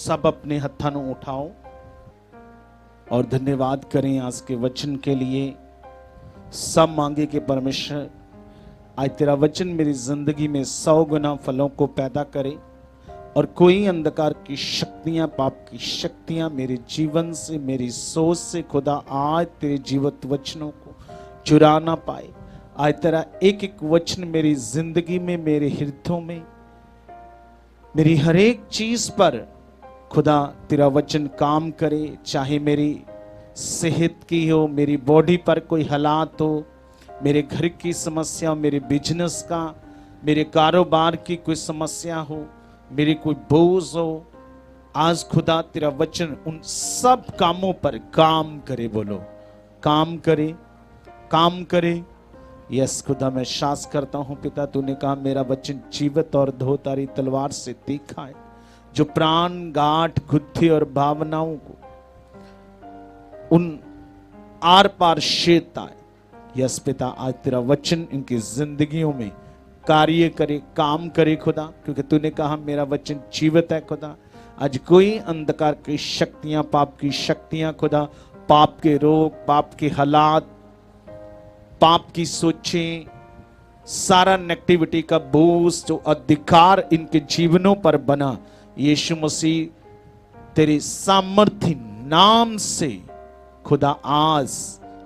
सब अपने हत्थां ਨੂੰ उठाओ और धन्यवाद करें आज के वचन के लिए। सब मांगे कि परमेश्वर आज तेरा वचन मेरी जिंदगी में 100 गुना फलों को पैदा करे और कोई अंधकार की शक्तियां, पाप की शक्तियां मेरे जीवन से, मेरी सोच से खुदा आज तेरे जीवित वचनों को चुरा ना पाए। आज तेरा एक एक वचन मेरी जिंदगी में, मेरे हृदयों में, मेरी हर एक चीज पर खुदा तेरा वचन काम करे। चाहे मेरी सेहत की हो, मेरी बॉडी पर कोई हालात हो, मेरे घर की समस्या, मेरे बिजनेस का, मेरे कारोबार की कोई समस्या हो, मेरी कोई बोझ हो, आज खुदा तेरा वचन उन सब कामों पर काम करे। बोलो काम करे, काम करे। यस खुदा मैं शास करता हूं पिता, तूने कहा मेरा वचन जीवित और धोधारी तलवार से तीखा है जो प्राण, गांठ, गुत्थी और भावनाओं को उन आर पार छेदता है। यस पिता, आज तेरा वचन इनकी जिंदगियों में कार्य करे, काम करे खुदा, क्योंकि तूने कहा मेरा वचन जीवित है खुदा। आज कोई अंधकार की शक्तियां, पाप की शक्तियां खुदा, पाप के रोग, पाप के हालात, पाप की सोचें, सारा नेगेटिविटी का बोझ जो अधिकार इनके जीवनों पर बना, यीशु मसीह तेरे सामर्थ्य नाम से खुदा आज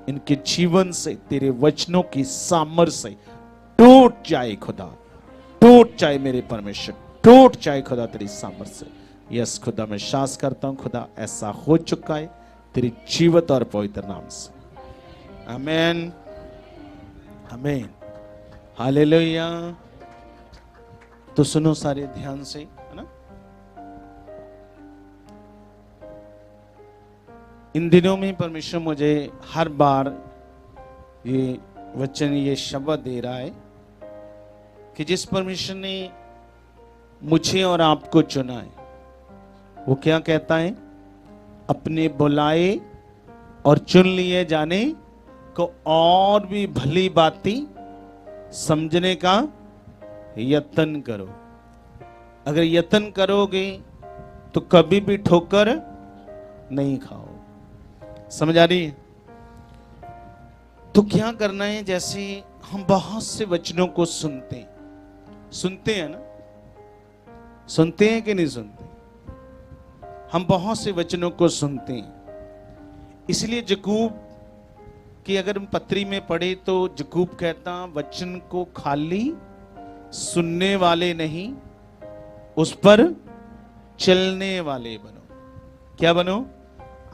इनके जीवन से तेरे वचनों की सामर्थ्य से टूट जाए खुदा, टूट जाए मेरे परमेश्वर, टूट जाए खुदा तेरी सामर्थ्य से। यस खुदा मैं शास करता हूं खुदा, ऐसा हो चुका है तेरी जीवित और पवित्र नाम से। आमीन, आमीन, हालेलुया। तो सुनो सारे ध्यान से, है ना। इन दिनों में परमेश्वर मुझे हर बार ये वचन, ये शब्द दे रहा है कि जिस परमेश्वर ने मुझे और आपको चुना है, वो क्या कहता है, अपने बुलाए और चुन लिए जाने को और भी भली बातें समझने का यत्न करो। अगर यत्न करोगे तो कभी भी ठोकर नहीं खाओ। समझ आ रही है? तो क्या करना है, जैसे हम बहुत से वचनों को सुनते हैं ना, सुनते हैं कि नहीं सुनते? हम बहुत से वचनों को सुनते हैं। इसलिए जकूब कि अगर हम पत्री में पढ़े तो जकूब कहता वचन को खाली सुनने वाले नहीं, उस पर चलने वाले बनो। क्या बनो?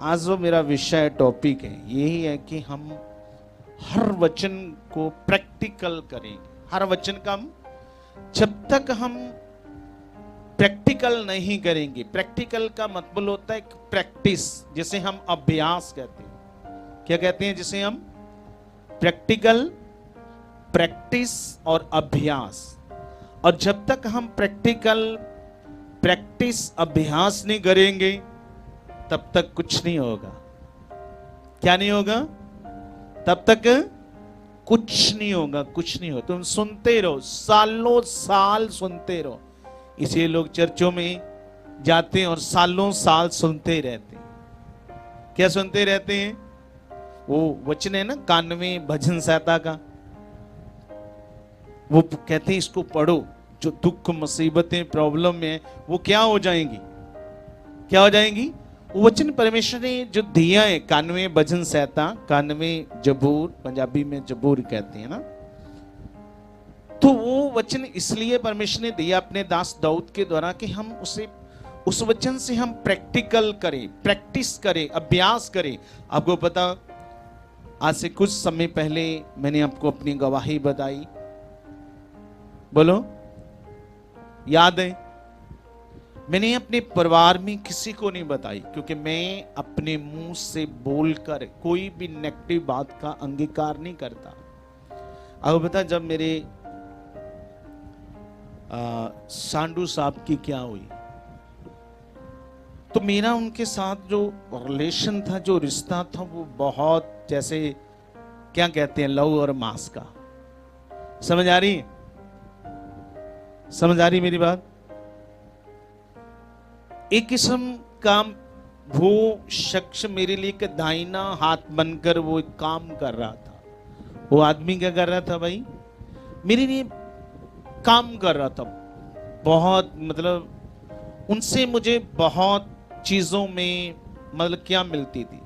आज वो मेरा विषय, टॉपिक है, यही है कि हम हर वचन को प्रैक्टिकल करेंगे। हर वचन का हम, जब तक हम प्रैक्टिकल नहीं करेंगे, प्रैक्टिकल का मतलब होता है प्रैक्टिस, जिसे हम अभ्यास कहते हैं। क्या कहते हैं? जिसे हम प्रैक्टिकल, प्रैक्टिस और अभ्यास। और जब तक हम प्रैक्टिकल, प्रैक्टिस, अभ्यास नहीं करेंगे तब तक कुछ नहीं होगा। क्या नहीं होगा? तब तक कुछ नहीं होगा, कुछ नहीं होगा। तुम सुनते रहो, सालों साल सुनते रहो। इसलिए लोग चर्चों में जाते हैं और सालों साल सुनते रहते हैं। क्या सुनते रहते हैं? वो वचन है ना 91 भजन संहिता का, वो कहते हैं इसको पढ़ो, जो दुख, मुसीबतें, प्रॉब्लम में वो क्या हो जाएंगी? क्या हो जाएंगी? वो वचन परमेश्वर ने जो दिया है, 91 भजन संहिता, 91 जबूर, पंजाबी में जबूर कहते हैं ना, तो वो वचन इसलिए परमेश्वर ने दिया अपने दास दाऊद के द्वारा कि हम उसे, उस वचन से हम प्रैक्टिकल करें, प्रैक्टिस करें, अभ्यास करें। आपको पता, आज से कुछ समय पहले मैंने आपको अपनी गवाही बताई, बोलो याद है? मैंने अपने परिवार में किसी को नहीं बताई, क्योंकि मैं अपने मुंह से बोलकर कोई भी नेगेटिव बात का अंगीकार नहीं करता। आपको पता, जब मेरे सांडू साहब की क्या हुई, तो मेरा उनके साथ जो रिलेशन था, जो रिश्ता था, वो बहुत, जैसे क्या कहते हैं, लव और मांस का। समझ आ रही है? समझ आ रही मेरी बात? एक किस्म का वो शख्स मेरे लिए एक दाहिना हाथ बनकर वो एक काम कर रहा था। वो आदमी क्या कर रहा था भाई? मेरे लिए काम कर रहा था। बहुत मतलब उनसे मुझे बहुत चीज़ों में मतलब क्या मिलती थी,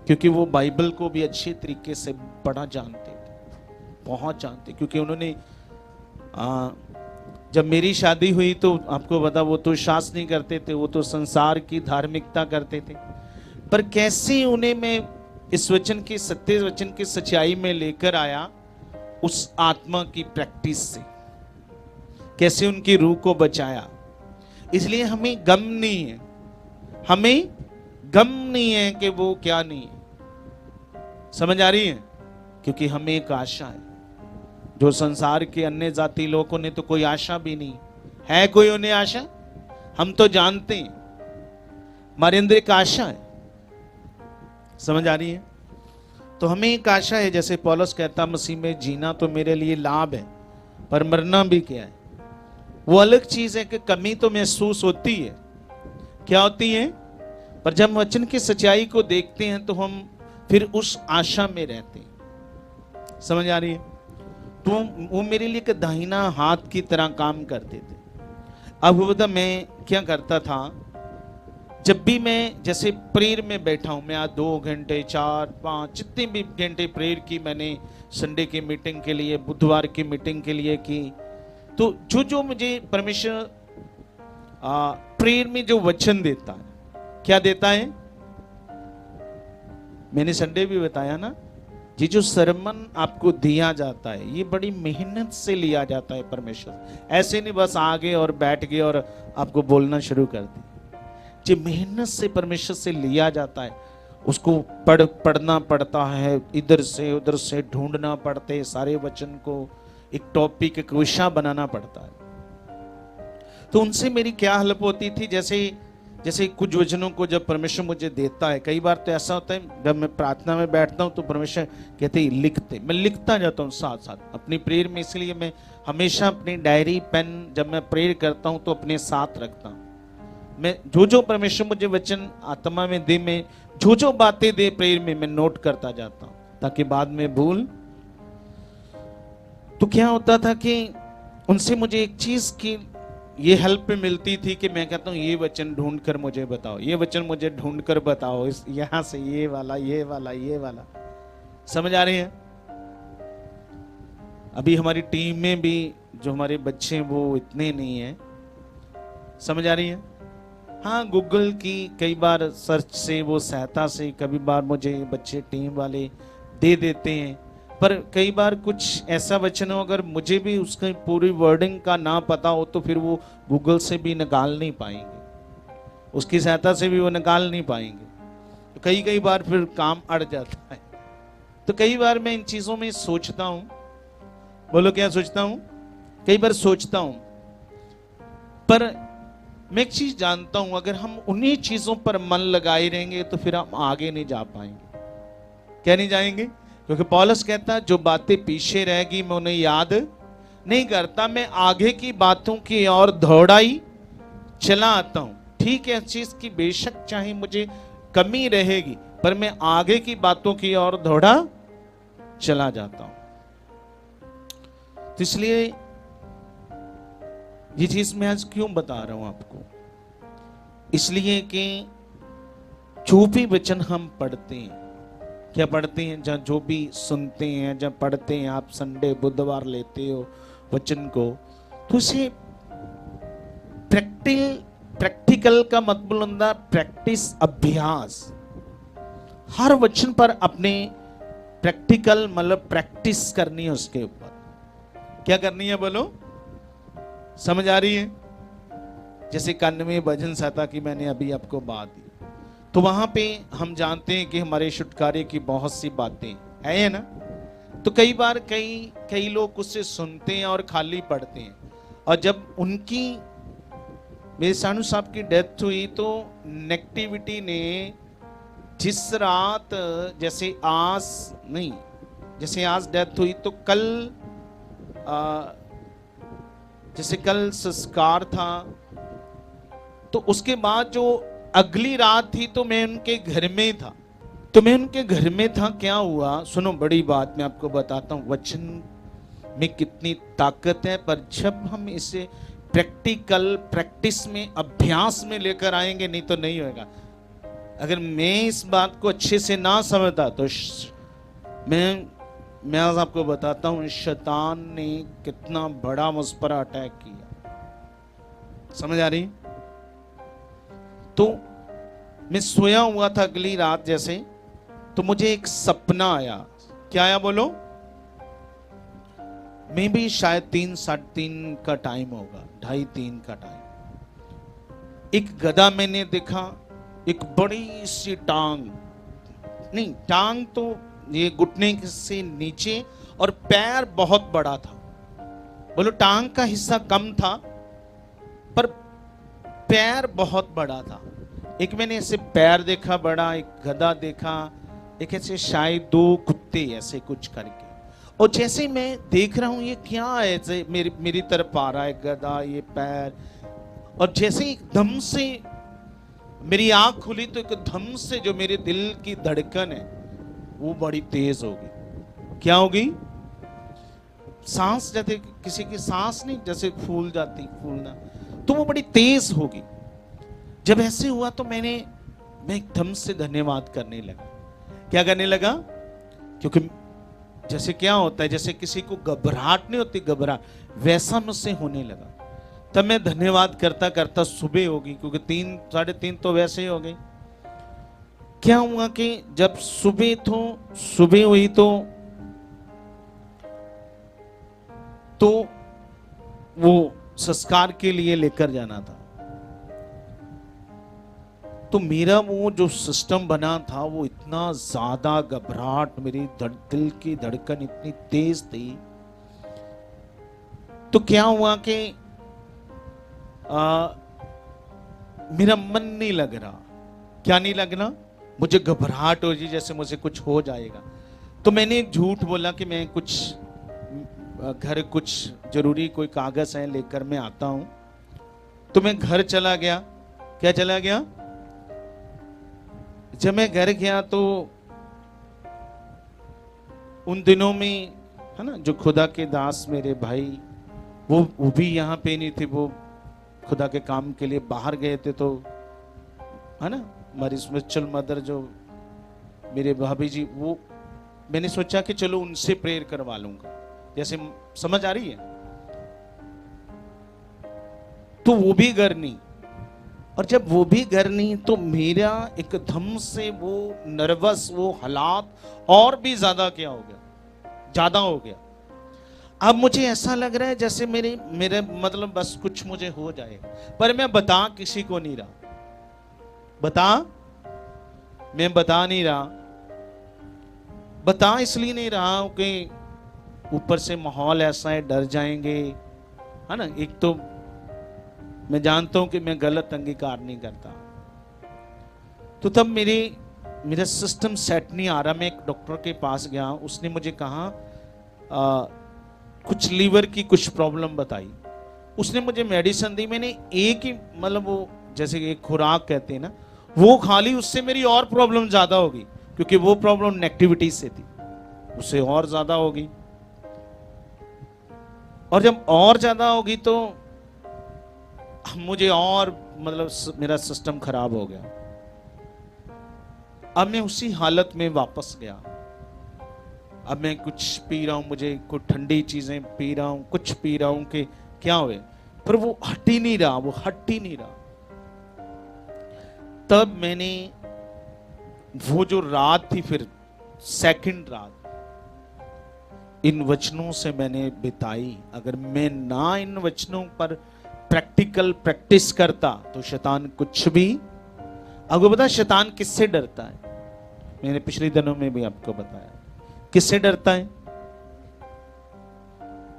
क्योंकि वो बाइबल को भी अच्छे तरीके से पढ़ा जानते थे, बहुत जानते। क्योंकि उन्होंने जब मेरी शादी हुई तो आपको पता, वो तो शास्त्र नहीं करते थे, वो तो संसार की धार्मिकता करते थे। पर कैसे उन्हें मैं इस वचन की, सत्य वचन की सच्चाई में लेकर आया, उस आत्मा की प्रैक्टिस से कैसे उनकी रूह को बचाया। इसलिए हमें गम नहीं है, हमें गम नहीं है कि वो क्या नहीं है। समझ आ रही है? क्योंकि हमें एक आशा है, जो संसार के अन्य जाति लोगों ने तो कोई आशा भी नहीं है। कोई उन्हें आशा? हम तो जानते हैं हमारे अंदर एक आशा है। समझ आ रही है? तो हमें एक आशा है, जैसे पौलुस कहता, मसीह में जीना तो मेरे लिए लाभ है, पर मरना भी क्या है। वो अलग चीज है कि कमी तो महसूस होती है। क्या होती है? पर जब वचन की सच्चाई को देखते हैं तो हम फिर उस आशा में रहते हैं। समझ आ रही है? तो वो मेरे लिए एक दाहिना हाथ की तरह काम करते थे। अब वो बता, मैं क्या करता था, जब भी मैं जैसे प्रेयर में बैठा हूं, मैं आज 2 घंटे 4 5 जितने भी घंटे प्रेयर की मैंने संडे की मीटिंग के लिए, बुधवार की मीटिंग के लिए की, तो जो जो मुझे परमेश्वर प्रेयर में जो वचन देता है, क्या देता है? मैंने संडे भी बताया ना, ये जो सरमन आपको दिया जाता है, ये बड़ी मेहनत से लिया जाता है परमेश्वर। ऐसे नहीं बस आ गए और बैठ गए और आपको बोलना शुरू कर दिया। ये मेहनत से परमेश्वर से लिया जाता है। उसको पढ़ना पड़ता है, इधर से उधर से ढूंढना पड़ते हैं, सारे वचन को एक टॉपिक, एक विषय बनाना पड़ता है। तो उनसे मेरी क्या हेल्प होती थी, जैसे कुछ वचनों को जब परमेश्वर मुझे देता है, कई बार तो ऐसा होता है जब मैं प्रार्थना में बैठता हूं तो परमेश्वर कहते हैं लिखते, मैं लिखता जाता हूं साथ साथ अपनी प्रेयर में। इसलिए मैं हमेशा अपनी डायरी पेन जब मैं प्रेयर करता हूं तो अपने साथ रखता हूं। मैं जो परमेश्वर मुझे वचन आत्मा में दे, मैं जो बातें दे प्रेयर में, मैं नोट करता जाता हूं, ताकि बाद में भूल। तो क्या होता था कि उनसे मुझे एक चीज की ये हेल्प मिलती थी कि मैं कहता हूँ ये वचन ढूंढ कर मुझे बताओ, ये वचन मुझे ढूंढ कर बताओ, इस यहां से ये वाला, ये वाला, ये वाला। समझ आ रही है? अभी हमारी टीम में भी जो हमारे बच्चे वो इतने नहीं है। समझ आ रही है? हाँ, गूगल की कई बार सर्च से, वो सहायता से कभी बार मुझे बच्चे टीम वाले दे देते हैं। पर कई बार कुछ ऐसा वचन हो, अगर मुझे भी उसकी पूरी वर्डिंग का ना पता हो तो फिर वो गूगल से भी निकाल नहीं पाएंगे, उसकी सहायता से भी वो निकाल नहीं पाएंगे। तो कई बार फिर काम अड़ जाता है। तो कई बार मैं इन चीज़ों में सोचता हूँ। बोलो, क्या सोचता हूँ? कई बार सोचता हूँ, पर मैं एक चीज जानता हूं, अगर हम उन्हीं चीजों पर मन लगाए रहेंगे तो फिर हम आगे नहीं जा पाएंगे। क्या नहीं जाएंगे? क्योंकि पौलुस कहता, जो बातें पीछे रहेगी मैं उन्हें याद नहीं करता, मैं आगे की बातों की ओर दौड़ाई चला आता हूं। ठीक है, चीज की बेशक चाहे मुझे कमी रहेगी, पर मैं आगे की बातों की ओर दौड़ा चला जाता हूं। तो इसलिए ये चीज मैं आज क्यों बता रहा हूं आपको, इसलिए कि जो भी वचन हम पढ़ते हैं, क्या पढ़ते हैं, जहाँ जो भी सुनते हैं, जहाँ पढ़ते हैं, आप संडे बुधवार लेते हो वचन को, तो उसे प्रैक्टिकल का मतलब होता है प्रैक्टिस, अभ्यास। हर वचन पर अपने प्रैक्टिकल मतलब प्रैक्टिस करनी है उसके ऊपर। क्या करनी है बोलो? समझ आ रही है? जैसे 91 भजन संहिता की मैंने अभी आपको बात दी, तो वहां पे हम जानते हैं कि हमारे छुटकारे की बहुत सी बातें है ना। तो कई बार कई लोग उससे सुनते हैं और खाली पढ़ते हैं। और जब उनकी, मेरे सानू साहब की डेथ हुई तो नेगेटिविटी ने जिस रात, जैसे आज डेथ हुई तो कल जैसे कल संस्कार था, तो उसके बाद जो अगली रात थी तो मैं उनके घर में था, तो मैं उनके घर में था। क्या हुआ सुनो, बड़ी बात मैं आपको बताता हूँ, वचन में कितनी ताकत है। पर जब हम इसे प्रैक्टिकल प्रैक्टिस में, अभ्यास में लेकर आएंगे, नहीं तो नहीं होगा। अगर मैं इस बात को अच्छे से ना समझता तो मैं आज आपको बताता हूं शैतान ने कितना बड़ा मुझ पर अटैक किया। समझ आ रही? तो मैं सोया हुआ था अगली रात जैसे, तो मुझे एक सपना आया। क्या आया बोलो? मैं भी शायद 3, 3:30 का टाइम होगा, 2:30-3 का टाइम। एक गधा मैंने देखा, एक बड़ी सी टांग, नहीं टांग तो ये घुटने से नीचे, और पैर बहुत बड़ा था। बोलो टांग का हिस्सा कम था पर पैर बहुत बड़ा था। एक मैंने ऐसे पैर देखा बड़ा, एक गधा देखा, एक ऐसे शायद 2 कुत्ते ऐसे कुछ करके। और जैसे मैं देख रहा हूं ये क्या है, ऐसे मेरी तरफ आ रहा है गधा, ये पैर, और जैसे एकदम से मेरी आंख खुली तो एकदम से जो मेरे दिल की धड़कन है वो बड़ी तेज होगी। क्या होगी? सांस, जैसे किसी की सांस नहीं जैसे फूल जाती, फूलना, तो वो बड़ी तेज होगी। जब ऐसे हुआ तो मैं एकदम से धन्यवाद करने लगा। क्या करने लगा? क्योंकि जैसे क्या होता है, जैसे किसी को घबराहट नहीं होती, घबराहट वैसा मुझसे होने लगा। तब मैं धन्यवाद करता करता सुबह होगी, क्योंकि 3, 3:30 तो वैसे ही हो गई। क्या हुआ कि जब सुबह हुई तो वो संस्कार के लिए लेकर जाना था। तो मेरा वो जो सिस्टम बना था वो इतना ज्यादा घबराहट, मेरी दिल की धड़कन इतनी तेज थी। तो क्या हुआ कि मेरा मन नहीं लग रहा। क्या नहीं लगना? मुझे घबराहट हो रही, जैसे मुझे कुछ हो जाएगा। तो मैंने झूठ बोला कि मैं कुछ घर कुछ जरूरी कोई कागज है लेकर मैं आता हूं। तो मैं घर चला गया। क्या चला गया? जब मैं घर गया तो उन दिनों में है ना, जो खुदा के दास मेरे भाई वो भी यहाँ पे नहीं थे, वो खुदा के काम के लिए बाहर गए थे। तो है ना, हमारी स्पिरिचुअल मदर जो मेरे भाभी जी, वो मैंने सोचा कि चलो उनसे प्रेयर करवा लूंगा। जैसे समझ आ रही है? तो वो भी घर नहीं, और जब वो भी घर नहीं तो मेरा एकदम से वो नर्वस, वो हालात और भी ज्यादा क्या हो गया, ज्यादा हो गया। अब मुझे ऐसा लग रहा है जैसे मेरे मतलब बस कुछ मुझे हो जाएगा, पर मैं बता किसी को नहीं रहा। मैं बता नहीं रहा। बता इसलिए नहीं रहा कि ऊपर से माहौल ऐसा है, डर जाएंगे, है ना। एक तो मैं जानता हूं कि मैं गलत अंगीकार नहीं करता। तो तब मेरा सिस्टम सेट नहीं आ रहा। मैं एक डॉक्टर के पास गया, उसने मुझे कहा कुछ लीवर की कुछ प्रॉब्लम बताई। उसने मुझे मेडिसिन दी। मैंने एक ही मतलब वो जैसे एक खुराक कहते हैं ना, वो खा ली। उससे मेरी और प्रॉब्लम ज्यादा होगी, क्योंकि वो प्रॉब्लम नेगेटिविटी से थी, उससे और ज्यादा होगी। और जब और ज्यादा होगी तो मुझे और मतलब मेरा सिस्टम खराब हो गया। अब मैं उसी हालत में वापस गया। अब मैं कुछ पी रहा हूं, मुझे कुछ ठंडी चीजें पी रहा हूं, कुछ पी रहा हूं कि क्या हुए, पर वो हट ही नहीं रहा, वो हट ही नहीं रहा। तब मैंने वो जो रात थी, फिर सेकंड रात, इन वचनों से मैंने बिताई। अगर मैं ना इन वचनों पर प्रैक्टिकल प्रैक्टिस करता तो शैतान कुछ भी। आपको पता शैतान किससे डरता है? मैंने पिछले दिनों में भी आपको बताया किससे डरता है।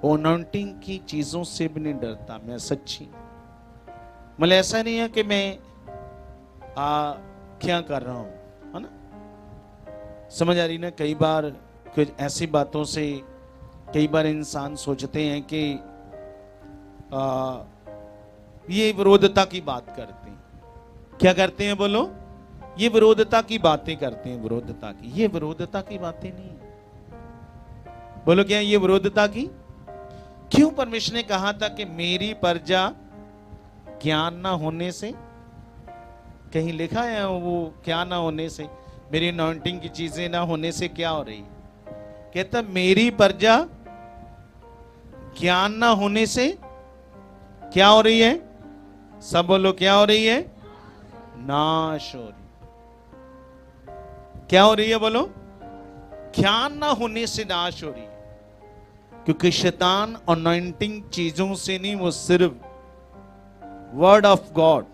अनॉइंटिंग की चीजों से भी नहीं डरता। मैं सच्ची, मतलब ऐसा नहीं है कि मैं क्या कर रहा हूं, है ना, समझ आ रही ना। कई बार कुछ ऐसी बातों से कई बार इंसान सोचते हैं कि ये विरोधता की बात करते हैं। क्या करते हैं बोलो? ये विरोधता की बातें करते हैं, विरोधता की। ये विरोधता की बातें नहीं है। बोलो क्या ये विरोधता की? क्यों परमेश्वर ने कहा था कि मेरी प्रजा ज्ञान ना होने से, कहीं लिखा है वो क्या ना होने से, मेरी अनॉइंटिंग की चीजें ना होने से क्या हो रही है? कहता मेरी प्रजा ज्ञान ना होने से क्या हो रही है? सब बोलो क्या हो रही है? नाश हो रही। क्या हो रही है बोलो? ज्ञान ना होने से नाश हो रही है। क्योंकि शैतान अनॉइंटिंग चीजों से नहीं, वो सिर्फ वर्ड ऑफ गॉड,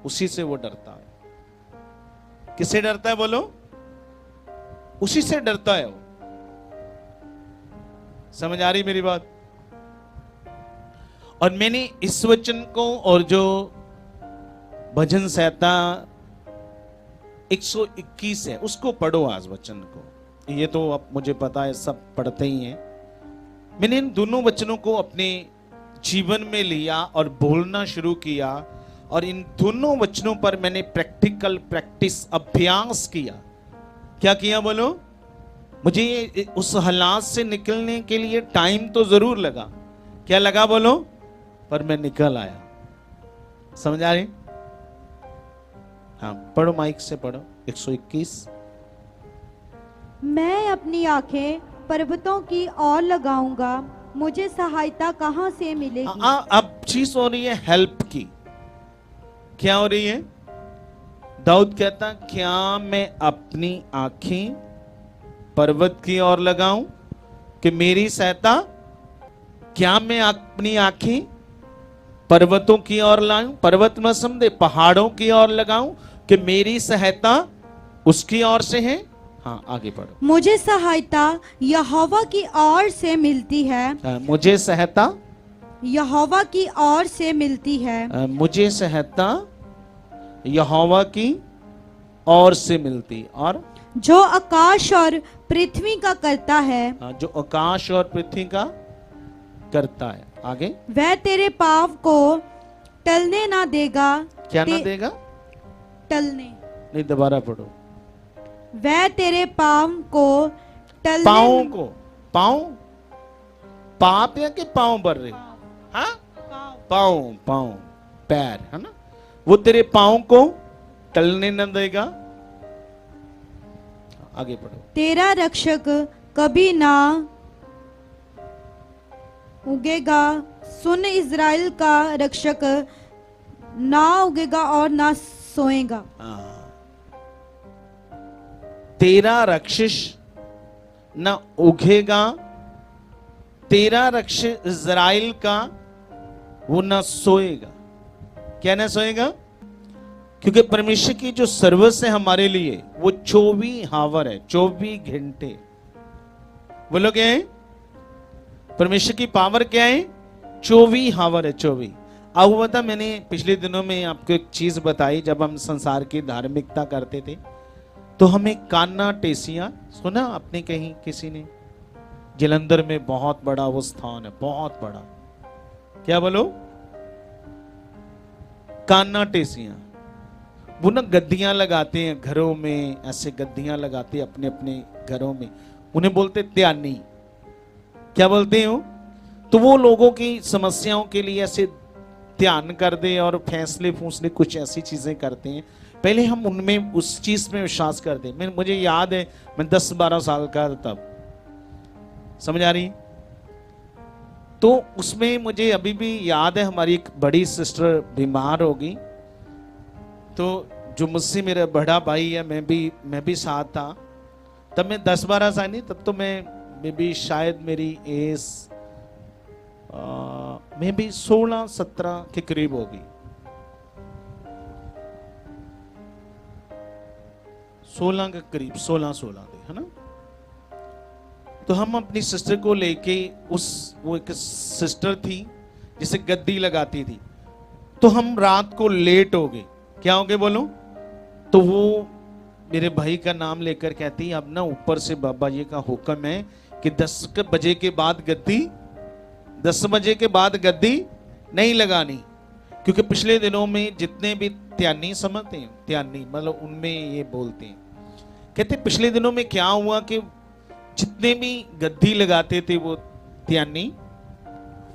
उसी से वो डरता है। किससे डरता है बोलो? उसी से डरता है वो। समझ आ रही मेरी बात? और मैंने इस वचन को, और जो भजन संहिता 121 है उसको पढ़ो आज वचन को। ये तो अब मुझे पता है सब पढ़ते ही हैं। मैंने इन दोनों वचनों को अपने जीवन में लिया और बोलना शुरू किया, और इन दोनों वचनों पर मैंने प्रैक्टिकल प्रैक्टिस अभ्यास किया। क्या किया बोलो? मुझे उस हालात से निकलने के लिए टाइम तो जरूर लगा। क्या लगा बोलो? पर मैं निकल आया। समझ आ रही? हाँ पढ़ो, माइक से पढ़ो 121। मैं अपनी आंखें पर्वतों की ओर लगाऊंगा, मुझे सहायता कहां से मिलेगी? अब चीज हो रही है हेल्प की। क्या हो रही है? दाऊद कहता क्या मैं अपनी आंखें पर्वत की ओर लगाऊं कि मेरी सहायता? क्या मैं अपनी आंखें पर्वतों की ओर लाऊं? पर्वत में समझे, पहाड़ों की ओर लगाऊं कि मेरी सहायता उसकी ओर से है। हाँ आगे पढ़ो। मुझे सहायता यहोवा की ओर से मिलती है। मुझे सहायता यहोवा की ओर से मिलती है। मुझे सहायता यहोवा की ओर से मिलती। और जो आकाश और पृथ्वी का करता है। जो आकाश और पृथ्वी का करता है। आगे, वह तेरे पाँव को टलने ना देगा। क्या ना देगा? टलने नहीं, दोबारा पढ़ो। वह तेरे पाँव को टलने, पाँव को, पाँव पाप या के पाँव भर रहे? हाँ पाँव, पाँव पैर है ना, वो तेरे पाँव को टलने न देगा। आगे पढ़ो। तेरा रक्षक कभी ना उगेगा, सुन इज़राइल का रक्षक ना उगेगा और ना सोएगा। तेरा रक्षस न उगेगा, तेरा रक्षक इज़राइल का वो न सोएगा। क्या न सोएगा? क्योंकि परमेश्वर की जो सर्विस है हमारे लिए वो 24 हावर है, 24 घंटे। बोलो क्या है? परमेश्वर की पावर क्या है? 24 हावर है, 24। अब वो बता, मैंने पिछले दिनों में आपको एक चीज बताई। जब हम संसार की धार्मिकता करते थे तो हमें कान्ना टेसिया सुना आपने कहीं किसी ने? जलंधर में बहुत बड़ा वो स्थान है, बहुत बड़ा। क्या बोलो? कान्ना टेसिया। वो ना गद्दियां लगाते हैं घरों में, ऐसे गद्दियां लगाते हैं अपने अपने घरों में। उन्हें बोलते ध्यानी। क्या बोलते हो? तो वो लोगों की समस्याओं के लिए ऐसे ध्यान कर दे और फैसले फूसले कुछ ऐसी चीजें करते हैं। पहले हम उनमें उस चीज में विश्वास करते हैं। मुझे याद है मैं 10-12 साल का तब, समझ आ रही? तो उसमें मुझे अभी भी याद है, हमारी एक बड़ी सिस्टर बीमार होगी, तो जो मुझसे मेरा बड़ा भाई है, मैं भी साथ था। तब मैं 10-12 साल नहीं, तब तो मैं भी शायद मेरी एज मैं भी 16-17 के करीब होगी। 16 के करीब, 16 के, है ना। तो हम अपनी सिस्टर को लेके वो एक सिस्टर थी जिसे गद्दी लगाती थी, तो हम रात को लेट हो गए। क्या हो गए बोलो? तो वो मेरे भाई का नाम लेकर कहती, अब ना ऊपर से बाबा जी का हुक्म है कि 10 बजे के बाद गद्दी, 10 बजे के बाद गद्दी नहीं लगानी। क्योंकि पिछले दिनों में जितने भी त्यानी समझते हैं, त्यानी मतलब उनमें ये बोलते हैं, कहते पिछले दिनों में क्या हुआ कि जितने भी गद्दी लगाते थे वो त्यानी,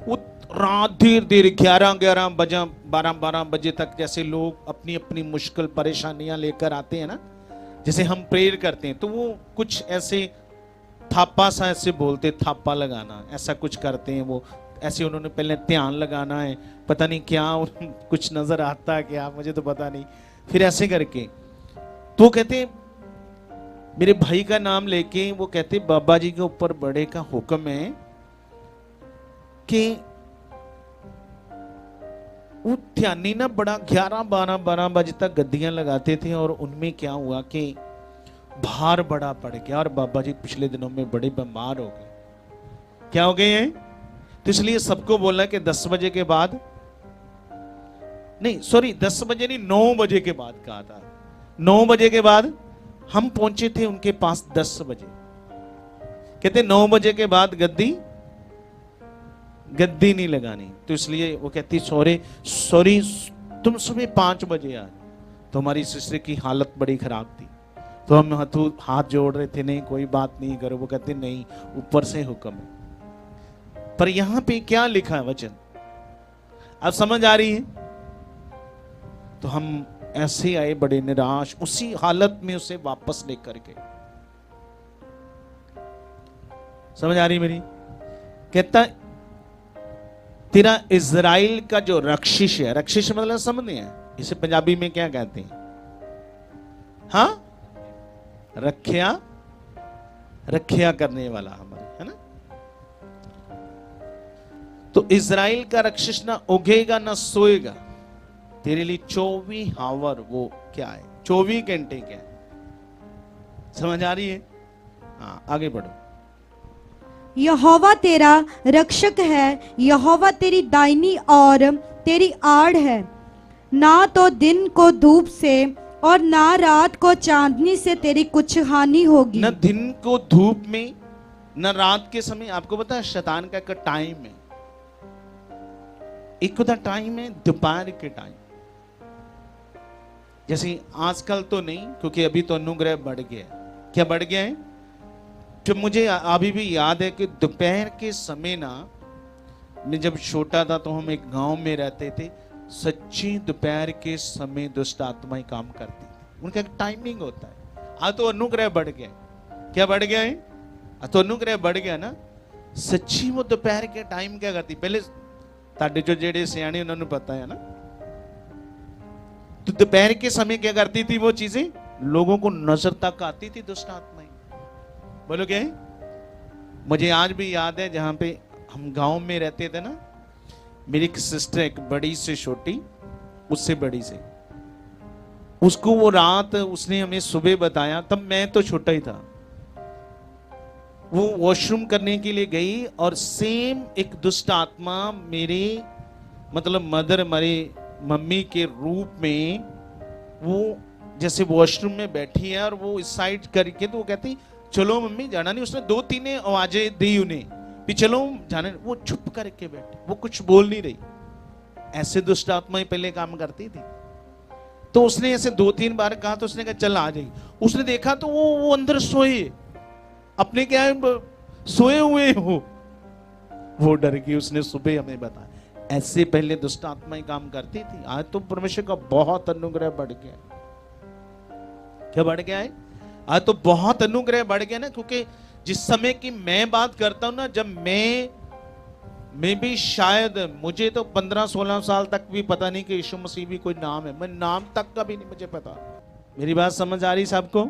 वो रात देर देर 11 बजे 12 बजे तक, जैसे लोग अपनी अपनी मुश्किल परेशानियां लेकर आते हैं ना, जैसे हम प्रेयर करते हैं तो वो कुछ ऐसे थापा सा ऐसे बोलते, थापा लगाना ऐसा कुछ करते हैं वो, ऐसे उन्होंने पहले ध्यान लगाना है, पता नहीं क्या कुछ नजर आता है क्या, मुझे तो पता नहीं, फिर ऐसे करके तो कहते मेरे भाई का नाम लेके वो कहते बाबा जी के ऊपर बड़े का हुक्म है कि वो ध्यानी ना बड़ा 11-12 बजे तक गद्दियां लगाते थे, और उनमें क्या हुआ कि भार बड़ा पड़ गया और बाबा जी पिछले दिनों में बड़े बीमार हो गए। क्या हो गए हैं? तो इसलिए सबको बोला कि 10 बजे के बाद नहीं, सॉरी 10 बजे नहीं, 9 बजे के बाद कहा था। 9 बजे के बाद हम पहुंचे थे उनके पास 10 बजे, कहते 9 बजे के बाद गद्दी नहीं लगानी, तो इसलिए वो कहती सॉरी तुम सुबह 5 बजे आ। तो हमारी सिस्टर की हालत बड़ी खराब थी, तो हम हाथ जोड़ रहे थे, नहीं कोई बात नहीं करो, वो कहते नहीं ऊपर से हुक्म है। पर यहां पे क्या लिखा है वचन, अब समझ आ रही है? तो हम ऐसे आए बड़े निराश, उसी हालत में उसे वापस लेकर के। समझ आ रही मेरी? कहता तेरा इज़राइल का जो रक्षिश है, रक्षिश मतलब समझ है, इसे पंजाबी में क्या कहते हैं? हाँ, रक्षा करने वाला हमारे, है ना? तो इज़राइल का रक्षिश ना उगेगा ना सोएगा, तेरे लिए 24 आवर वो क्या है, 24 घंटे क्या है। समझ आ रही है? हाँ, आगे बढ़ो। यहोवा तेरा रक्षक है, यहोवा तेरी दाहिनी और तेरी आड़ है, ना तो दिन को धूप से और ना रात को चांदनी से तेरी कुछ हानि होगी। न दिन को धूप में न रात के समय। आपको पता है शैतान का एक टाइम है, एक होता टाइम है दोपहर के टाइम, जैसे आजकल तो नहीं क्योंकि अभी तो अनुग्रह बढ़ गया है। क्या बढ़ गया है? जब मुझे अभी भी याद है कि दोपहर के समय ना, मैं जब छोटा था तो हम एक गांव में रहते थे, सच्ची दोपहर के समय दुष्ट आत्माएं काम करती थी, उनका एक टाइमिंग होता है। आज तो अनुग्रह बढ़ गया। क्या बढ़ गया है? आज तो अनुग्रह बढ़ गया ना। सच्ची वो दोपहर के टाइम क्या करती, पहले ताड़े जो जेड़े सियाने उन्होंने पता है ना, तो दोपहर के समय क्या करती थी वो चीजें, लोगों को नजर तक आती थी दुष्ट आत्माएं। बोलो क्या है? मुझे आज भी याद है जहां पे हम गांव में रहते थे ना, मेरी एक सिस्टर, एक बड़ी से छोटी, उससे बड़ी से, उसको वो रात उसने हमें सुबह बताया, तब मैं तो छोटा ही था, वो वॉशरूम करने के लिए गई और सेम एक दुष्ट आत्मा मेरे मतलब मदर, हमारी मम्मी के रूप में वो जैसे वॉशरूम में बैठी है और वो इस साइड करके, तो वो कहती चलो मम्मी जाना नहीं। उसने 2-3 आवाजें दी उन्हें कि चलो जाने, वो चुप करके बैठी, वो कुछ बोल नहीं रही। ऐसे दुष्ट आत्माएं पहले काम करती थी। तो उसने ऐसे 2-3 बार कहा, तो उसने कहा चल आ जाइए। उसने देखा तो वो अंदर सोए, अपने क्या है सोए हुए हो, वो डर गई। उसने सुबह हमें बताया ऐसे पहले दुष्ट आत्माएं काम करती थी। आज तो परमेश्वर का बहुत अनुग्रह बढ़ गया। क्या बढ़ गया है? आज तो बहुत अनुग्रह बढ़ गया ना, क्योंकि जिस समय की मैं बात करता हूं ना, जब मैं भी शायद, मुझे तो 15-16 साल तक भी पता नहीं कि यीशु मसीह भी कोई नाम है, मैं नाम तक का भी नहीं मुझे पता। मेरी बात समझ आ रही सबको?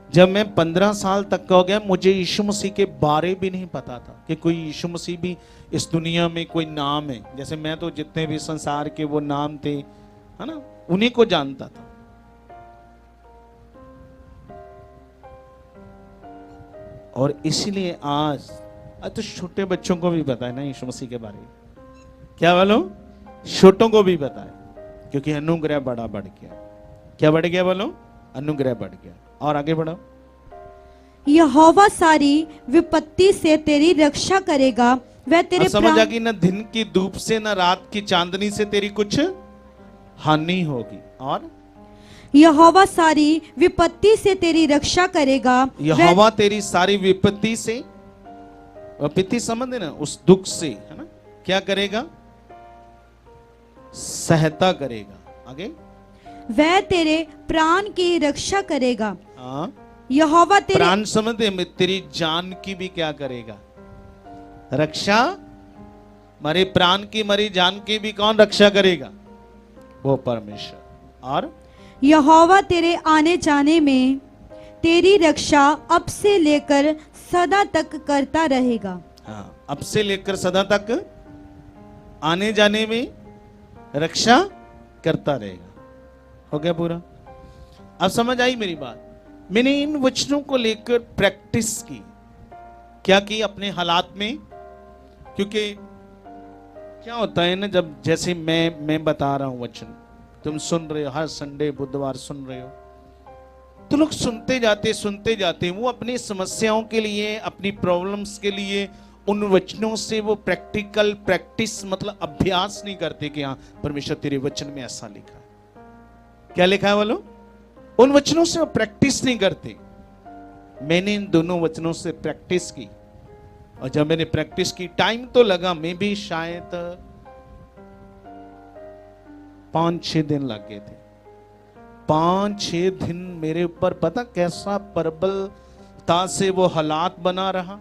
जब मैं 15 साल तक का हो गया, मुझे यीशु मसीह के बारे भी नहीं पता था कि कोई यीशु मसीह भी इस दुनिया में कोई नाम है। जैसे मैं तो जितने भी संसार के वो नाम थे, है ना, उन्हीं को जानता था। और इसलिए आज तो छोटे बच्चों को भी पता है ना यीशु मसीह के बारे में। क्या बोलो? छोटों को भी पता है, क्योंकि अनुग्रह बड़ा बढ़ गया। क्या बढ़ गया? बोलो, अनुग्रह बढ़ गया। और आगे बढ़ो। यहोवा सारी विपत्ति से तेरी रक्षा करेगा, वह तेरे समझ आ प्राण गई? न दिन की धूप से न रात की चांदनी से तेरी कुछ हानि होगी। और यहोवा सारी विपत्ति से तेरी रक्षा करेगा। यहोवा तेरी सारी विपत्ति से, विपत्ति समझ ना, उस दुख से, है ना, क्या करेगा? सहायता करेगा। आगे, वह तेरे प्राण की रक्षा करेगा। हाँ, यहोवा तेरे प्राण समझते हैं, तेरी जान की भी क्या करेगा? रक्षा। मरे प्राण की, मरी जान की भी कौन रक्षा करेगा? वो परमेश्वर। और यहोवा तेरे आने जाने में तेरी रक्षा अब से लेकर सदा तक करता रहेगा। हाँ, अब से लेकर सदा तक आने जाने में रक्षा करता रहेगा। हो गया पूरा? अब समझ आई मेरी बात? मैंने इन वचनों को लेकर प्रैक्टिस की। क्या की? अपने हालात में। क्योंकि क्या होता है ना, जब जैसे मैं बता रहा हूं वचन, तुम सुन रहे हो, हर संडे बुधवार सुन रहे हो, तो लोग सुनते जाते वो अपनी समस्याओं के लिए, अपनी प्रॉब्लम्स के लिए उन वचनों से वो प्रैक्टिकल प्रैक्टिस, मतलब अभ्यास नहीं करते कि हाँ परमेश्वर तेरे वचन में ऐसा लिखा है। क्या लिखा है बोलो? उन वचनों से वो प्रैक्टिस नहीं करते। मैंने इन दोनों वचनों से प्रैक्टिस की, और जब मैंने प्रैक्टिस की, टाइम तो लगा, मैं भी शायद 5-6 दिन लग गए थे। 5-6 दिन मेरे ऊपर पता कैसा प्रबलता से वो हालात बना रहा,